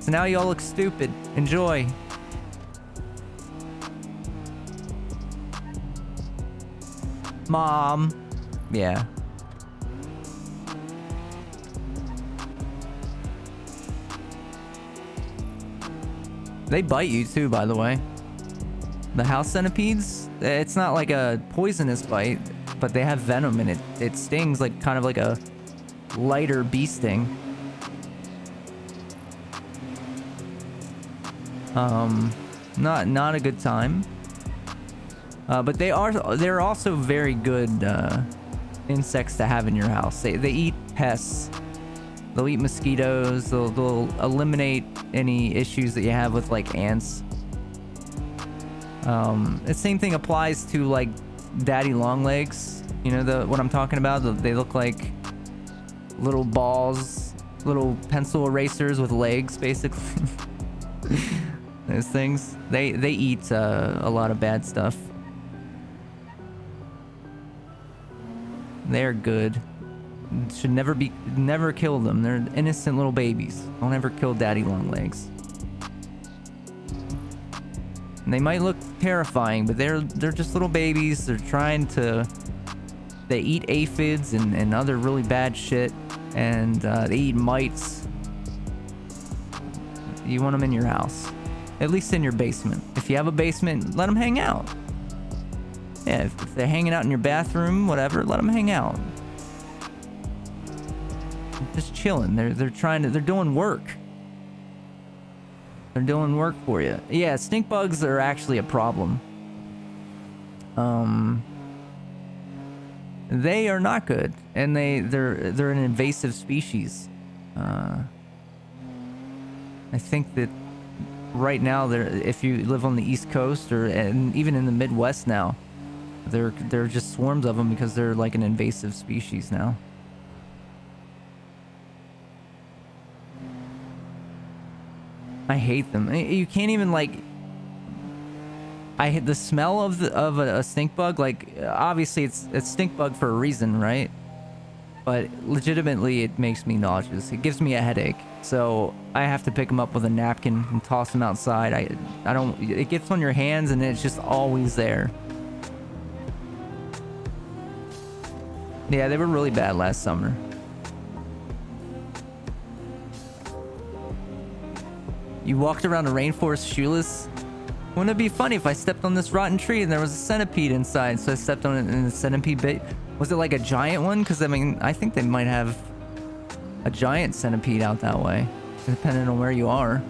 So now y'all look stupid. Enjoy. Mom. Yeah. They bite you too, by the way. The house centipedes, it's not like a poisonous bite, but they have venom and it stings like kind of like a lighter bee sting. Not a good time. But they're also very good insects to have in your house. They eat pests. They'll eat mosquitoes. They'll eliminate any issues that you have with like ants. The same thing applies to like daddy long legs. You know what I'm talking about? They look like little balls, little pencil erasers with legs, basically. Those things. They eat a lot of bad stuff. They're good. Should never kill them. They're innocent little babies. Don't ever kill daddy long legs. And they might look terrifying, but they're just little babies. They eat aphids and other really bad shit, and they eat mites. You want them in your house, at least in your basement. If you have a basement, let them hang out. Yeah, if they're hanging out in your bathroom, whatever, let them hang out. Just chilling. They're doing work. They're doing work for you. Yeah, stink bugs are actually a problem. They are not good, and they're an invasive species. I think that right now, there, if you live on the East Coast or and even in the Midwest now, there are just swarms of them because they're like an invasive species now. I hate them. You can't even like. I hate the smell of a stink bug. Like obviously it's a stink bug for a reason, right? But legitimately it makes me nauseous. It gives me a headache. So I have to pick them up with a napkin and toss them outside. I don't. It gets on your hands and it's just always there. Yeah, they were really bad last summer. You walked around a rainforest shoeless? Wouldn't it be funny if I stepped on this rotten tree and there was a centipede inside? So I stepped on it and the centipede bit. Was it like a giant one? Because I mean, I think they might have a giant centipede out that way, depending on where you are.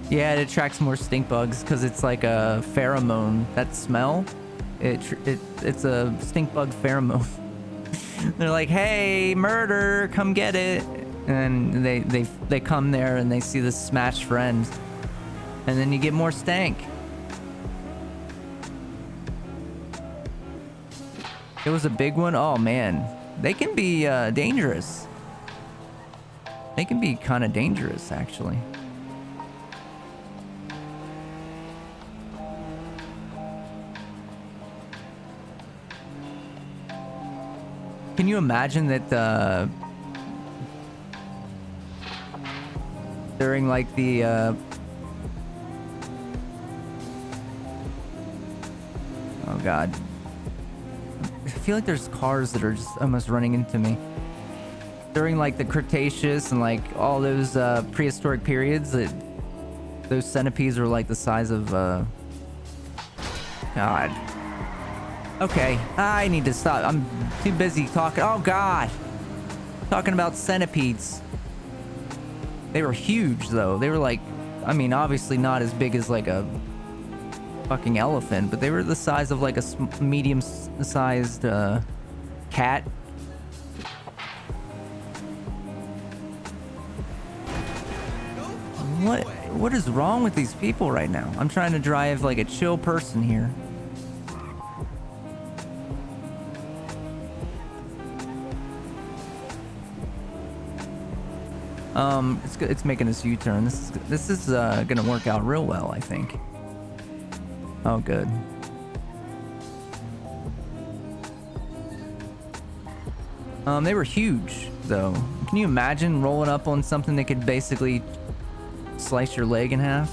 Yeah, it attracts more stink bugs because it's like a pheromone. That smell, it's a stink bug pheromone. They're like, hey, murder, come get it. And they come there and they see this smashed friend. And then you get more stank. It was a big one. Oh, man. They can be dangerous. They can be kind of dangerous, actually. Can you imagine that during like the oh god, I feel like there's cars that are just almost running into me during like the Cretaceous and like all those prehistoric periods, that those centipedes were like the size of god. Okay, I need to stop. I'm too busy talking. Oh, God. Talking about centipedes. They were huge, though. They were like, I mean, obviously not as big as like a fucking elephant, but they were the size of like a medium-sized cat. What is wrong with these people right now? I'm trying to drive like a chill person here. It's making this U-turn. This is gonna work out real well, I think. Oh, good. They were huge, though. Can you imagine rolling up on something that could basically slice your leg in half?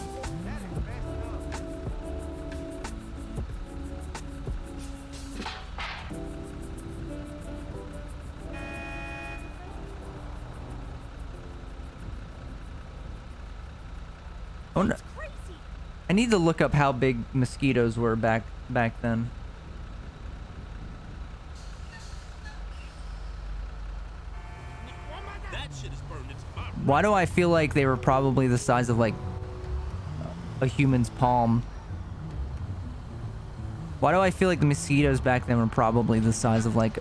Oh, no. I need to look up how big mosquitoes were back then. Why do I feel like they were probably the size of like a human's palm? Why do I feel like the mosquitoes back then were probably the size of like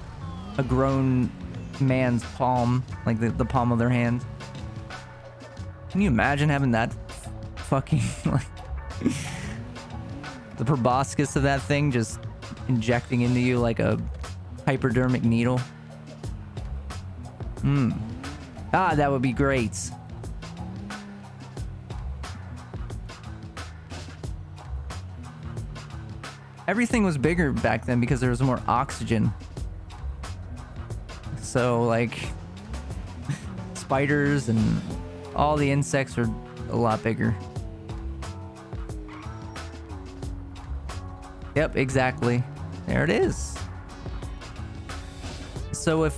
a grown man's palm, like the palm of their hand? Can you imagine having that fucking like the proboscis of that thing just injecting into you like a hypodermic needle? Ah, that would be great. Everything was bigger back then because there was more oxygen. So like spiders and all the insects are a lot bigger. Yep, exactly. There it is. So if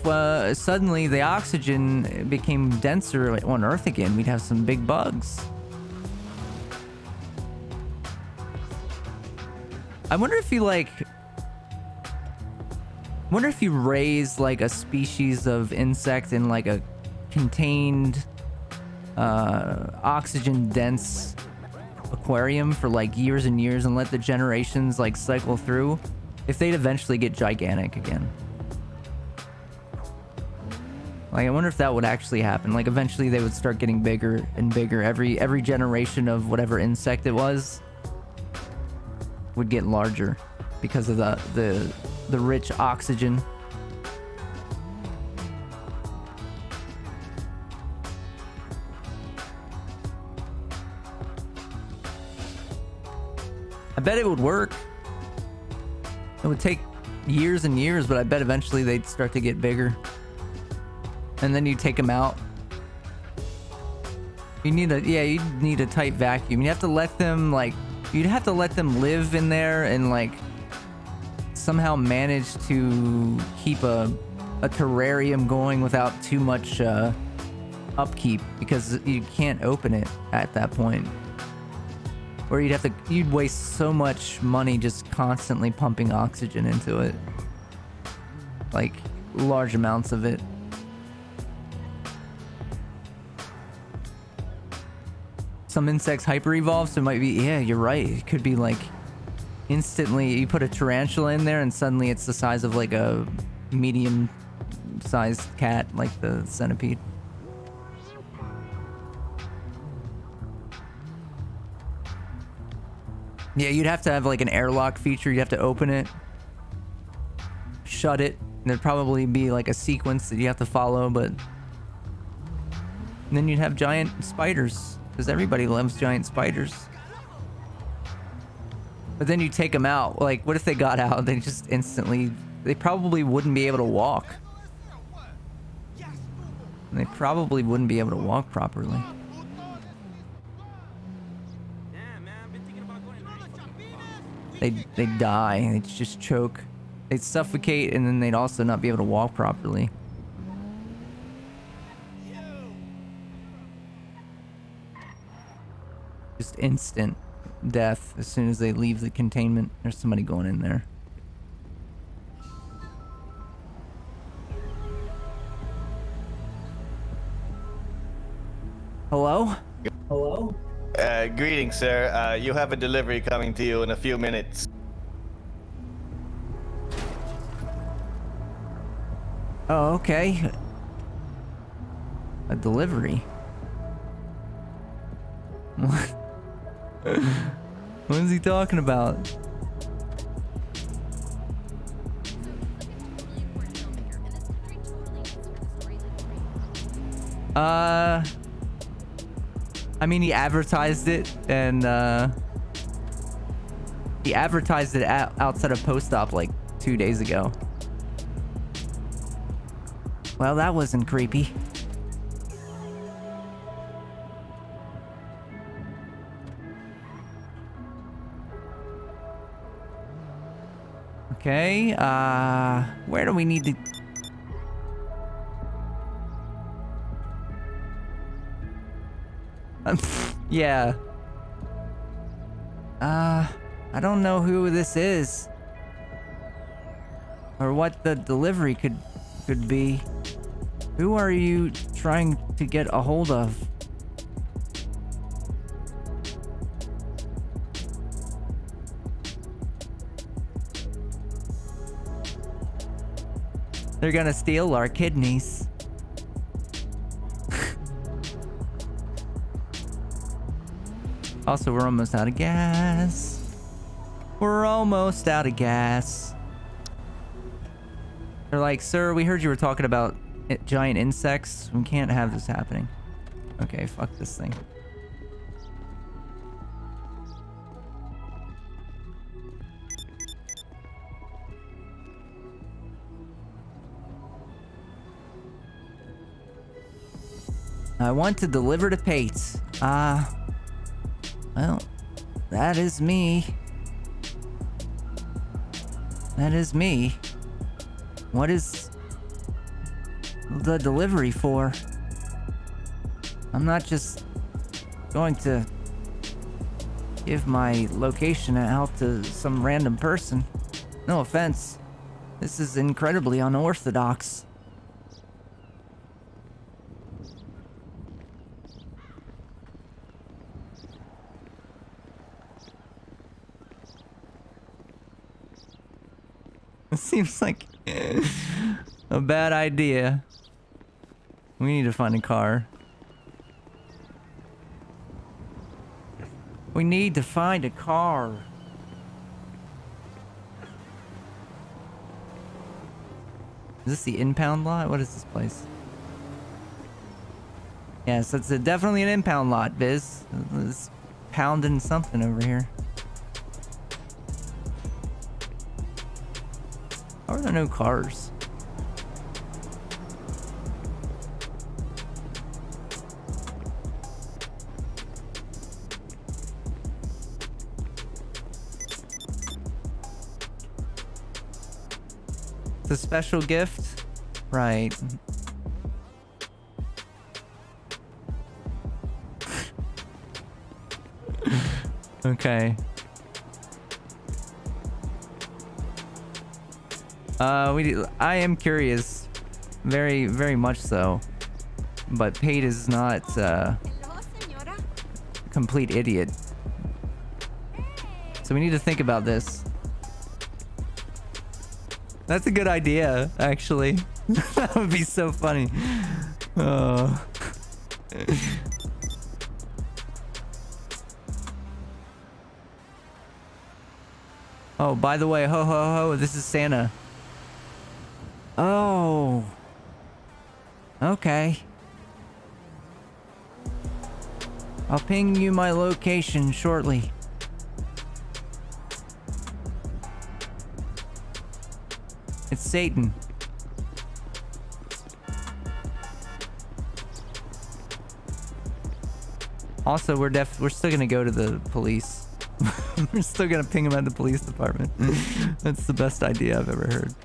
suddenly the oxygen became denser on Earth again, we'd have some big bugs. I wonder if you raise like a species of insect in like a contained oxygen dense aquarium for like years and years and let the generations like cycle through, if they'd eventually get gigantic again. Like, I wonder if that would actually happen. Like, eventually they would start getting bigger and bigger. Every generation of whatever insect it was would get larger because of the rich oxygen. I bet it would work. It would take years and years, but I bet eventually they'd start to get bigger. And then you take them out. You need a tight vacuum. You have to let them you'd have to let them live in there and like somehow manage to keep a terrarium going without too much upkeep, because you can't open it at that point. Or you'd waste so much money just constantly pumping oxygen into it. Like large amounts of it. Some insects hyper evolve, so it might be, yeah, you're right. It could be like instantly you put a tarantula in there and suddenly it's the size of like a medium sized cat, like the centipede. Yeah, you'd have to have like an airlock feature. You'd have to open it, shut it, and there'd probably be like a sequence that you have to follow, but and then you'd have giant spiders, because everybody loves giant spiders. But then you take them out. Like, what if they got out? They just instantly... They probably wouldn't be able to walk. And they probably wouldn't be able to walk properly. They'd die. They'd just choke. They'd suffocate, and then they'd also not be able to walk properly. Just instant death as soon as they leave the containment. There's somebody going in there. Hello? Hello? Greetings, sir. You have a delivery coming to you in a few minutes. Oh, okay. A delivery. What? What is he talking about? I mean, he advertised it, and he advertised it outside a post stop like 2 days ago. Well, that wasn't creepy. Okay, where do we need to... yeah. I don't know who this is. Or what the delivery could be. Who are you trying to get a hold of? They're gonna steal our kidneys. Also, we're almost out of gas. We're almost out of gas. They're like, sir, we heard you were talking about giant insects. We can't have this happening. Okay, fuck this thing. I want to deliver to Pate. Well, that is me. That is me. What is the delivery for? I'm not just going to give my location out to some random person. No offense. This is incredibly unorthodox. It seems like a bad idea. We need to find a car. We need to find a car. Is this the impound lot? What is this place? Yes, it's definitely an impound lot, Biz. It's pounding something over here. How are there no cars? It's a special gift? Right. Okay. I am curious. Very, very much so. But Pate is not, complete idiot. So we need to think about this. That's a good idea, actually. That would be so funny. Oh. Oh, by the way, ho ho ho, this is Santa. Oh. Okay. I'll ping you my location shortly. It's Satan. Also, we're still gonna go to the police. We're still gonna ping him at the police department. That's the best idea I've ever heard.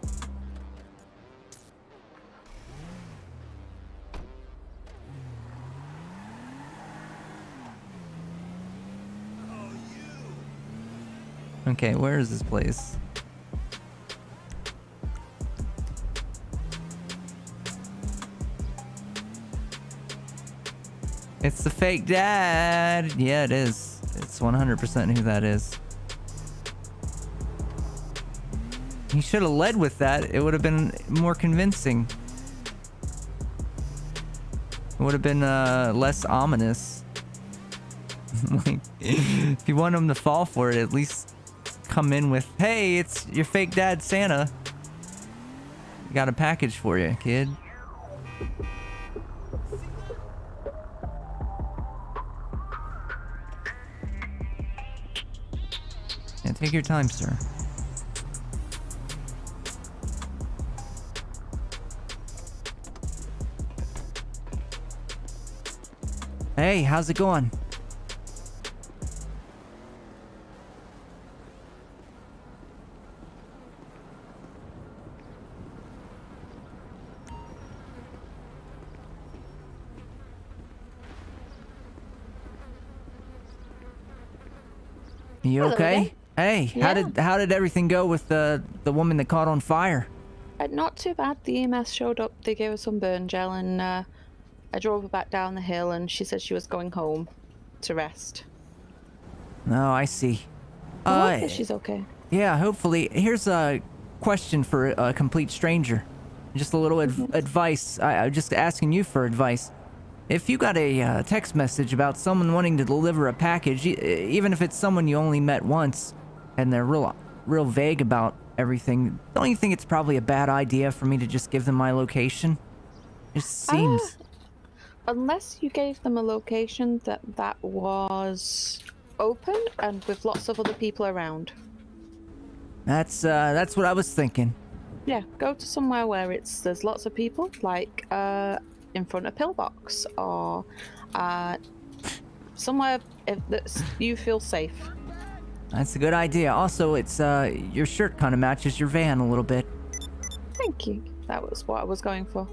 Okay, where is this place? It's the fake dad. Yeah, it is. It's 100% who that is. He should have led with that. It would have been more convincing. It would have been less ominous. Like, if you want him to fall for it, at least come in with, "Hey, it's your fake dad, Santa. Got a package for you, kid." Yeah, take your time, sir. Hey, how's it going? You Hello okay? Hey, Yeah. how did everything go with the woman that caught on fire? Not too bad. The EMS showed up. They gave her some burn gel, and I drove her back down the hill, and she said she was going home to rest. Oh, I see. Hopefully she's okay. Yeah, hopefully. Here's a question for a complete stranger. Just a little advice. I'm just asking you for advice. If you got a text message about someone wanting to deliver a package, even if it's someone you only met once, and they're real vague about everything, don't you think it's probably a bad idea for me to just give them my location? It seems. Unless you gave them a location that was open and with lots of other people around. That's what I was thinking. Yeah, go to somewhere where there's lots of people, like in front of Pillbox, or somewhere that you feel safe. That's a good idea. Also, it's your shirt kind of matches your van a little bit. Thank you. That was what I was going for.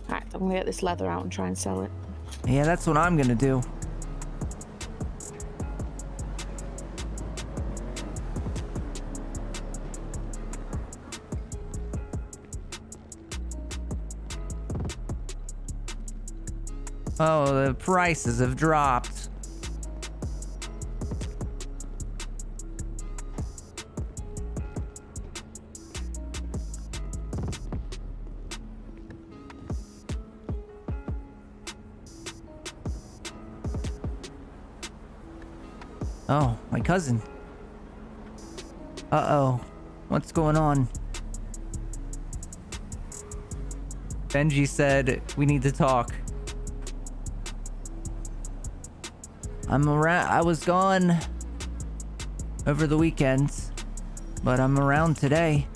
Alright, I'm gonna get this leather out and try and sell it. Yeah, that's what I'm gonna do. Oh, the prices have dropped. Oh, my cousin. Uh-oh. What's going on? Benji said we need to talk. I was gone over the weekend, but I'm around today.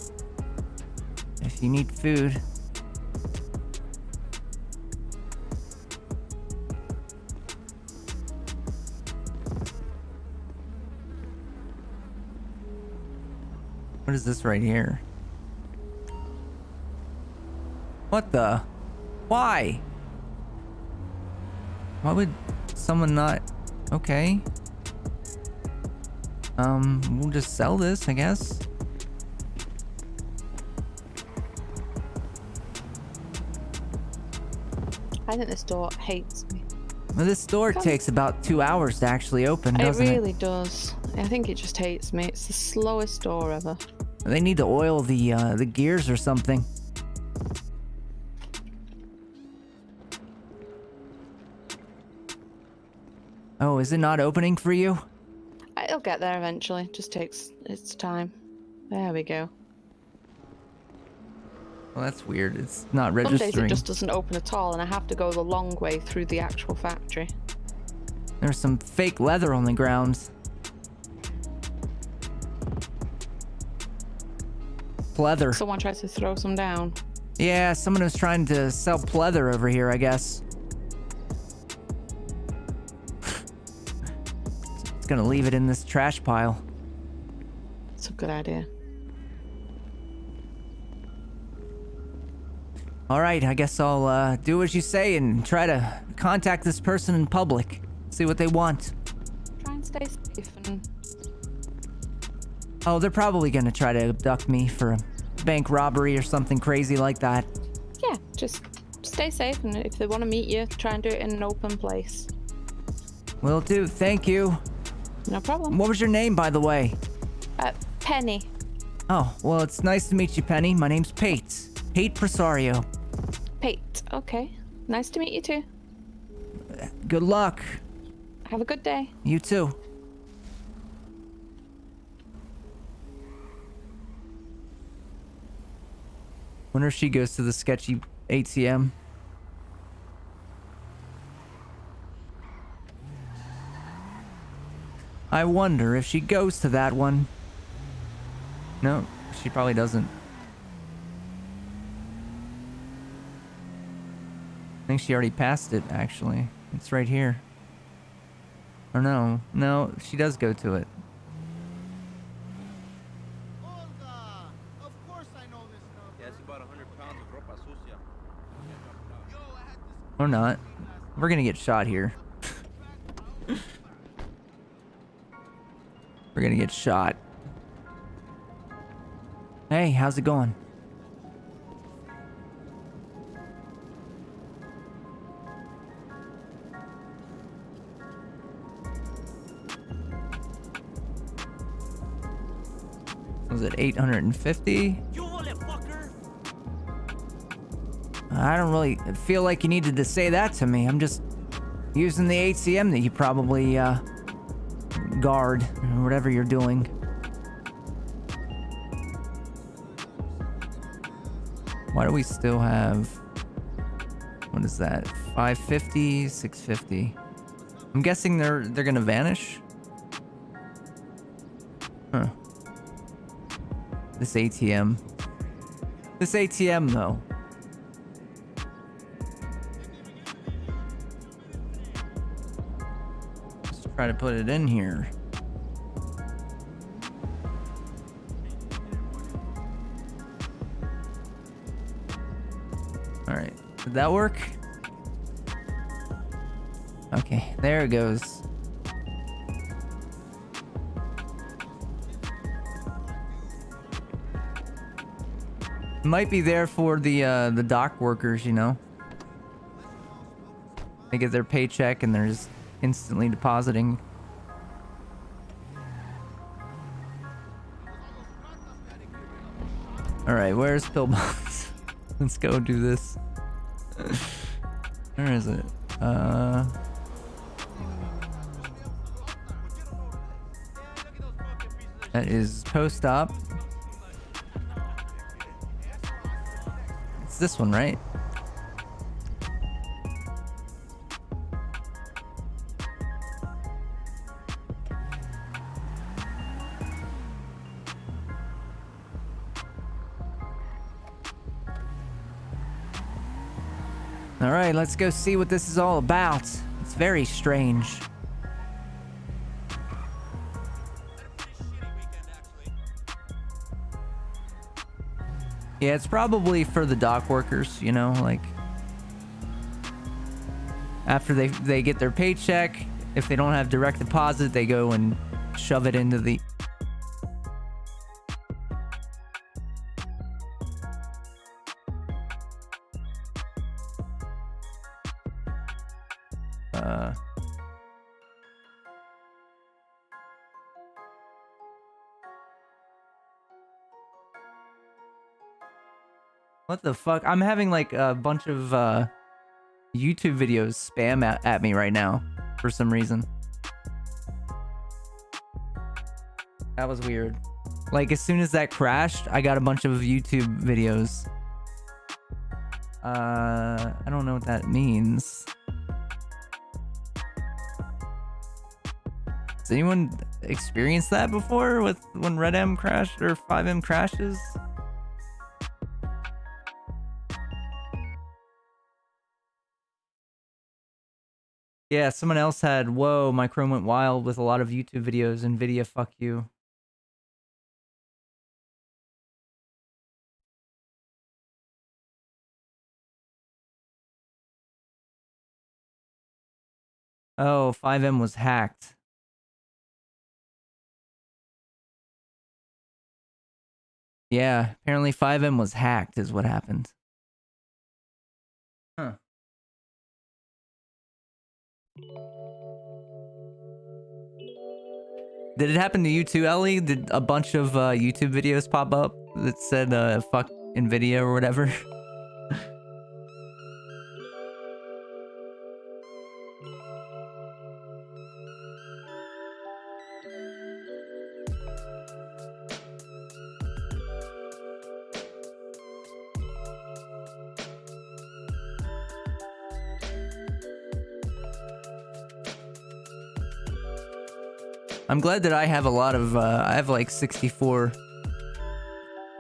If you need food. What is this right here? What the? Why? Why would someone not? Okay. We'll just sell this, I guess. I think this store hates me. Well, this store takes about 2 hours to actually open, It doesn't really does. I think it just hates me. It's the slowest store ever. They need to oil the gears or something. Oh, is it not opening for you? It'll get there eventually. Just takes its time. There we go. Well, that's weird. It's not Some days registering. it just doesn't open at all, and I have to go the long way through the actual factory. There's some fake leather on the ground. Pleather. Someone tried to throw some down. Yeah, someone was trying to sell pleather over here, I guess. It's gonna leave it in this trash pile. It's a good idea. All right, I guess I'll do as you say and try to contact this person in public. See what they want. Try and stay safe and Oh, they're probably gonna try to abduct me for a bank robbery or something crazy like that. yeah, just stay safe, and if they want to meet you, try and do it in an open place. Will do, thank you. No problem. What was your name, by the way? Penny. Oh, well, it's nice to meet you, Penny. My name's Pate. Pate Presario. Pate. Okay. Nice to meet you too. Good luck. Have a good day. You too. Wonder if she goes to the sketchy ATM. I wonder if she goes to that one. No, she probably doesn't. I think she already passed it, actually. It's right here. Or no. No, she does go to it. Of course I know this number. Yeah, it's about 100 pounds of ropa sucia. Or not. We're gonna get shot here. We're gonna get shot. Hey, how's it going? Was it 850? I don't really feel like you needed to say that to me. I'm just using the ATM that you probably guard or whatever you're doing. Why do we still have, what is that? 550, 650. I'm guessing they're gonna vanish. Huh. This ATM. This ATM though. Let's try to put it in here. All right, did that work? Okay, there it goes. Might be there for the dock workers, you know. They get their paycheck and they're just instantly depositing. All right, where's Pillbox? Let's go do this. Where is it? That is post-op. It's this one, right? All right, let's go see what this is all about. It's very strange. Yeah, it's probably for the dock workers, you know, like after they get their paycheck, if they don't have direct deposit, they go and shove it into the what the fuck? I'm having like a bunch of YouTube videos spam at me right now for some reason. That was weird. Like as soon as that crashed, I got a bunch of YouTube videos. I don't know what that means. Has anyone experienced that before with when Red M crashed or 5M crashes? Yeah, someone else had, whoa, my Chrome went wild with a lot of YouTube videos. NVIDIA, fuck you. Oh, 5M was hacked. Yeah, apparently 5M was hacked is what happened. Huh. Did it happen to you too, Ellie? Did a bunch of YouTube videos pop up that said fuck NVIDIA or whatever? I'm glad that I have a lot of I have like 64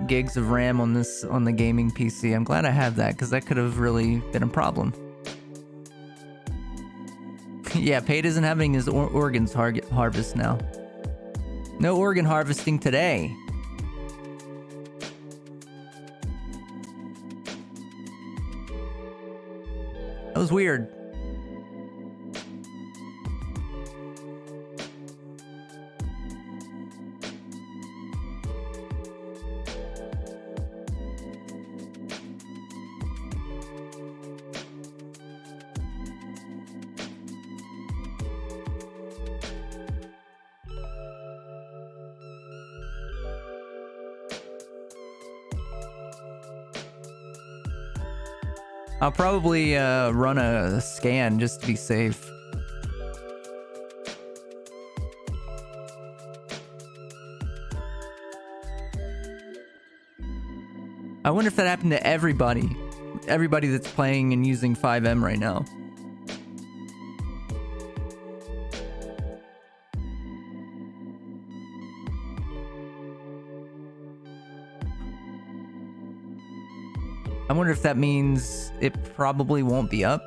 gigs of RAM on the gaming PC. I'm glad I have that because that could have really been a problem. Yeah, Pate isn't having his organs harvest now. No organ harvesting today. That was weird. I'll probably run a scan just to be safe. I wonder if that happened to everybody. Everybody that's playing and using 5M right now. I wonder if that means it probably won't be up.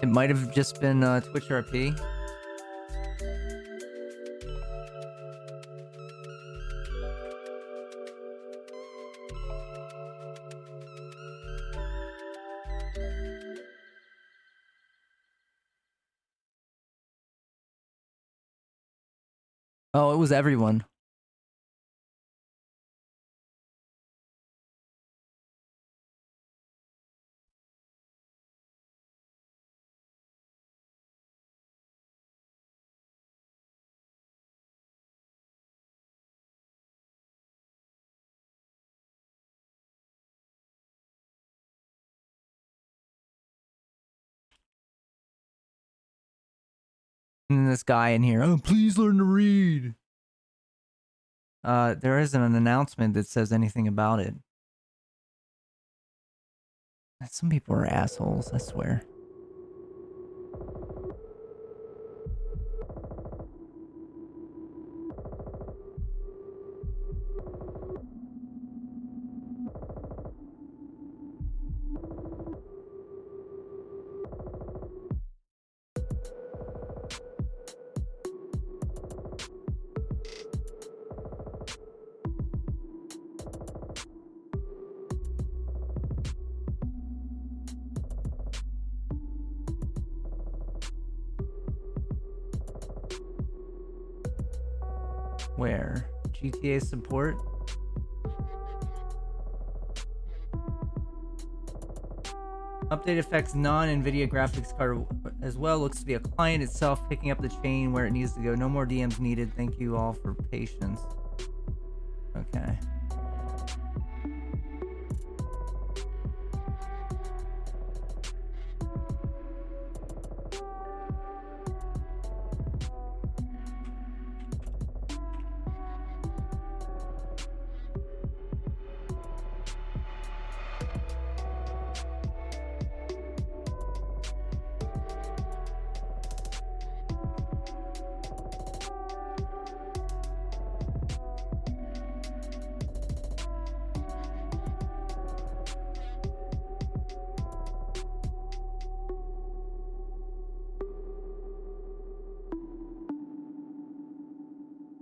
It might have just been Twitch RP. Oh, it was everyone. And then this guy in here, oh, please learn to read. There isn't an announcement that says anything about it. Some people are assholes, I swear. Where? GTA support? Update affects non-NVIDIA graphics card as well. Looks to be a client itself picking up the chain where it needs to go. No more DMs needed. Thank you all for patience. Okay.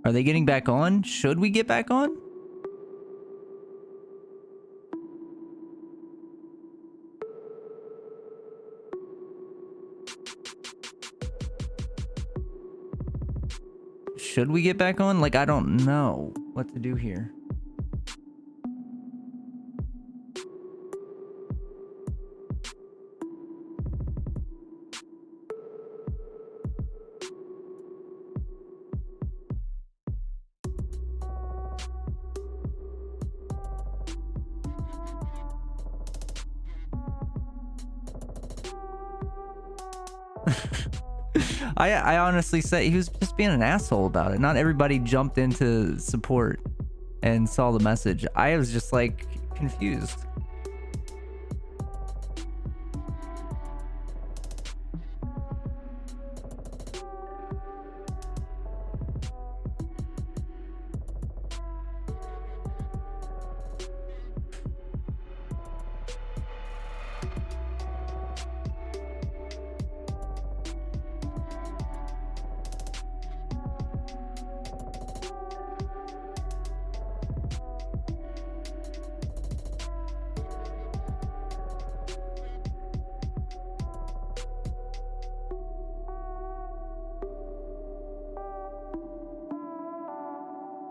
Are they getting back on? Should we get back on? Should we get back on? Like, I don't know what to do here. I honestly say he was just being an asshole about it. Not everybody jumped into support and saw the message. I was just like confused.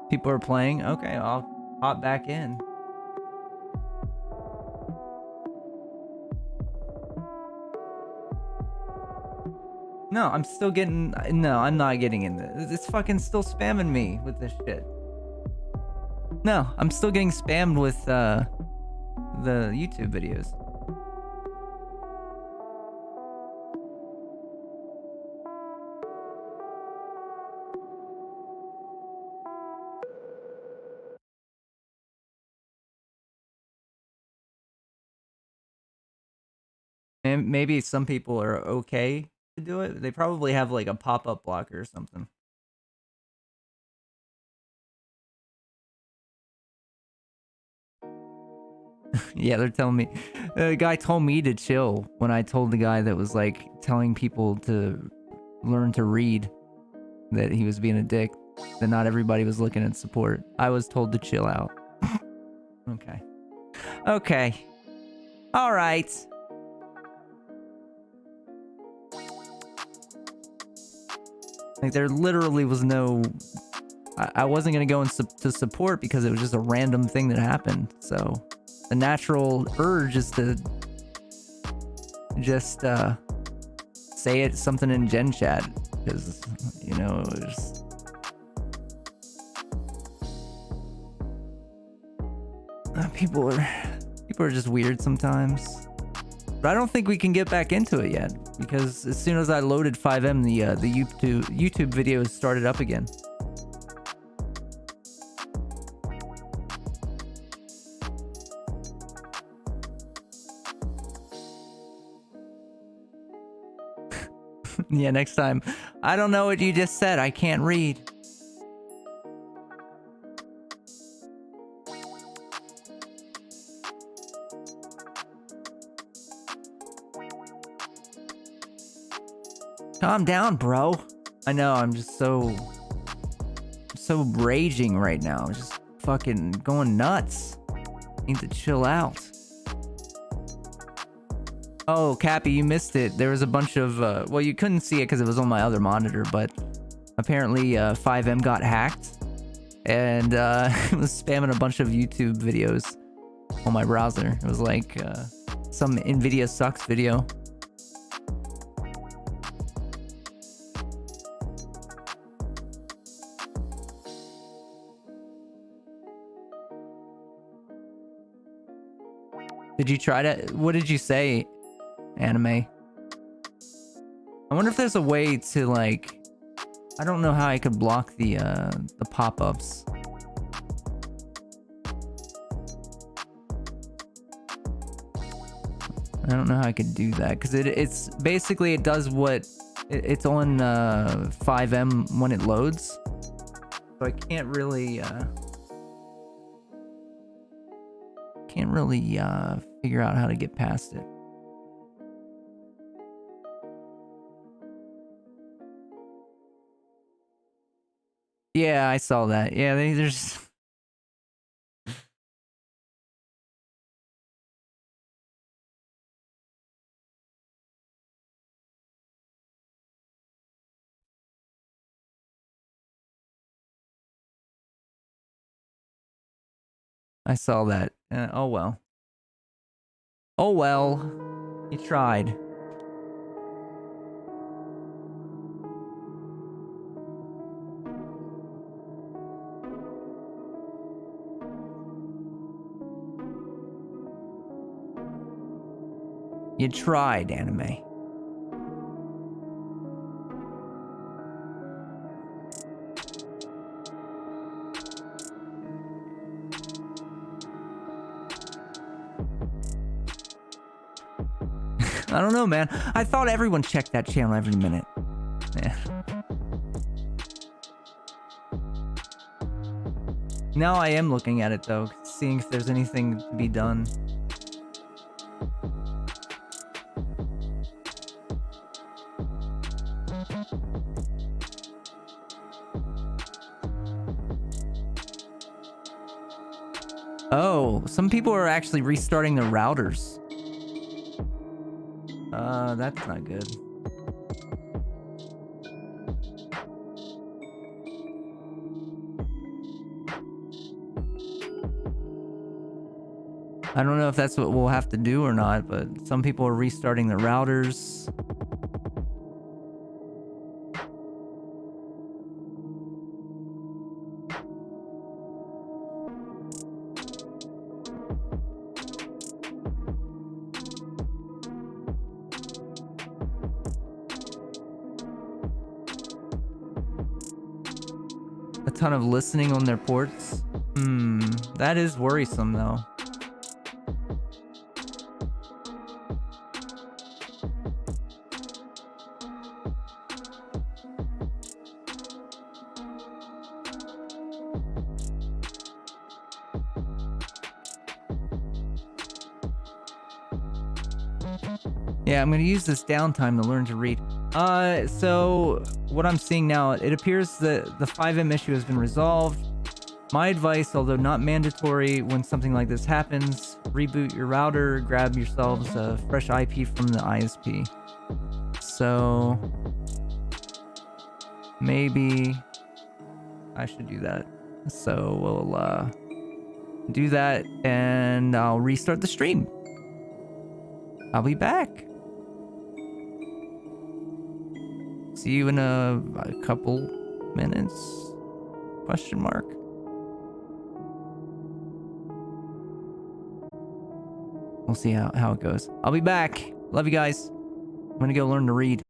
People are playing. Okay, I'll hop back in. No, I'm still getting... No, I'm not getting in this. It's fucking still spamming me with this shit. No, I'm still getting spammed with the YouTube videos. And maybe some people are okay to do it. They probably have like a pop-up blocker or something. Yeah, they're telling me. The guy told me to chill when I told the guy that was like telling people to learn to read that he was being a dick. That not everybody was looking at support. I was told to chill out. Okay. Okay. All right. Like there literally was no... I wasn't going to go to support because it was just a random thing that happened. So the natural urge is to just say it something in Gen Chat because, you know, it was... People are just weird sometimes. But I don't think we can get back into it yet. because as soon as I loaded 5M, the YouTube videos started up again. Yeah, next time. I don't know what you just said. I can't read. Calm down, bro. I know, I'm just so raging right now. Just fucking going nuts. Need to chill out. Oh, Cappy, you missed it. There was a bunch of, well, you couldn't see it because it was on my other monitor, but apparently 5M got hacked. And it was spamming a bunch of YouTube videos on my browser. It was like some Nvidia sucks video. Did you try to... What did you say, Anime? I wonder if there's a way to, like... I don't know how I could block the pop-ups. I don't know how I could do that, because it's... Basically, it does what... It's on 5M when it loads. So I can't really... Can't really figure out how to get past it. Yeah, I saw that. Yeah, there's... I saw that. Oh well. Oh well. You tried. You tried, Anime. I don't know, man. I thought everyone checked that channel every minute. Yeah. Now I am looking at it, though, seeing if there's anything to be done. Oh, some people are actually restarting their routers. That's not good. I don't know if that's what we'll have to do or not, but some people are restarting their routers. A ton of listening on their ports. That is worrisome though. Yeah, I'm gonna use this downtime to learn to read. So what I'm seeing now, it appears that the 5M issue has been resolved. My advice, although not mandatory, when something like this happens, reboot your router, grab yourselves a fresh IP from the ISP. So maybe I should do that. So we'll do that and I'll restart the stream. I'll be back. See you in a couple minutes? Question mark. We'll see how it goes. I'll be back. Love you guys. I'm gonna go learn to read.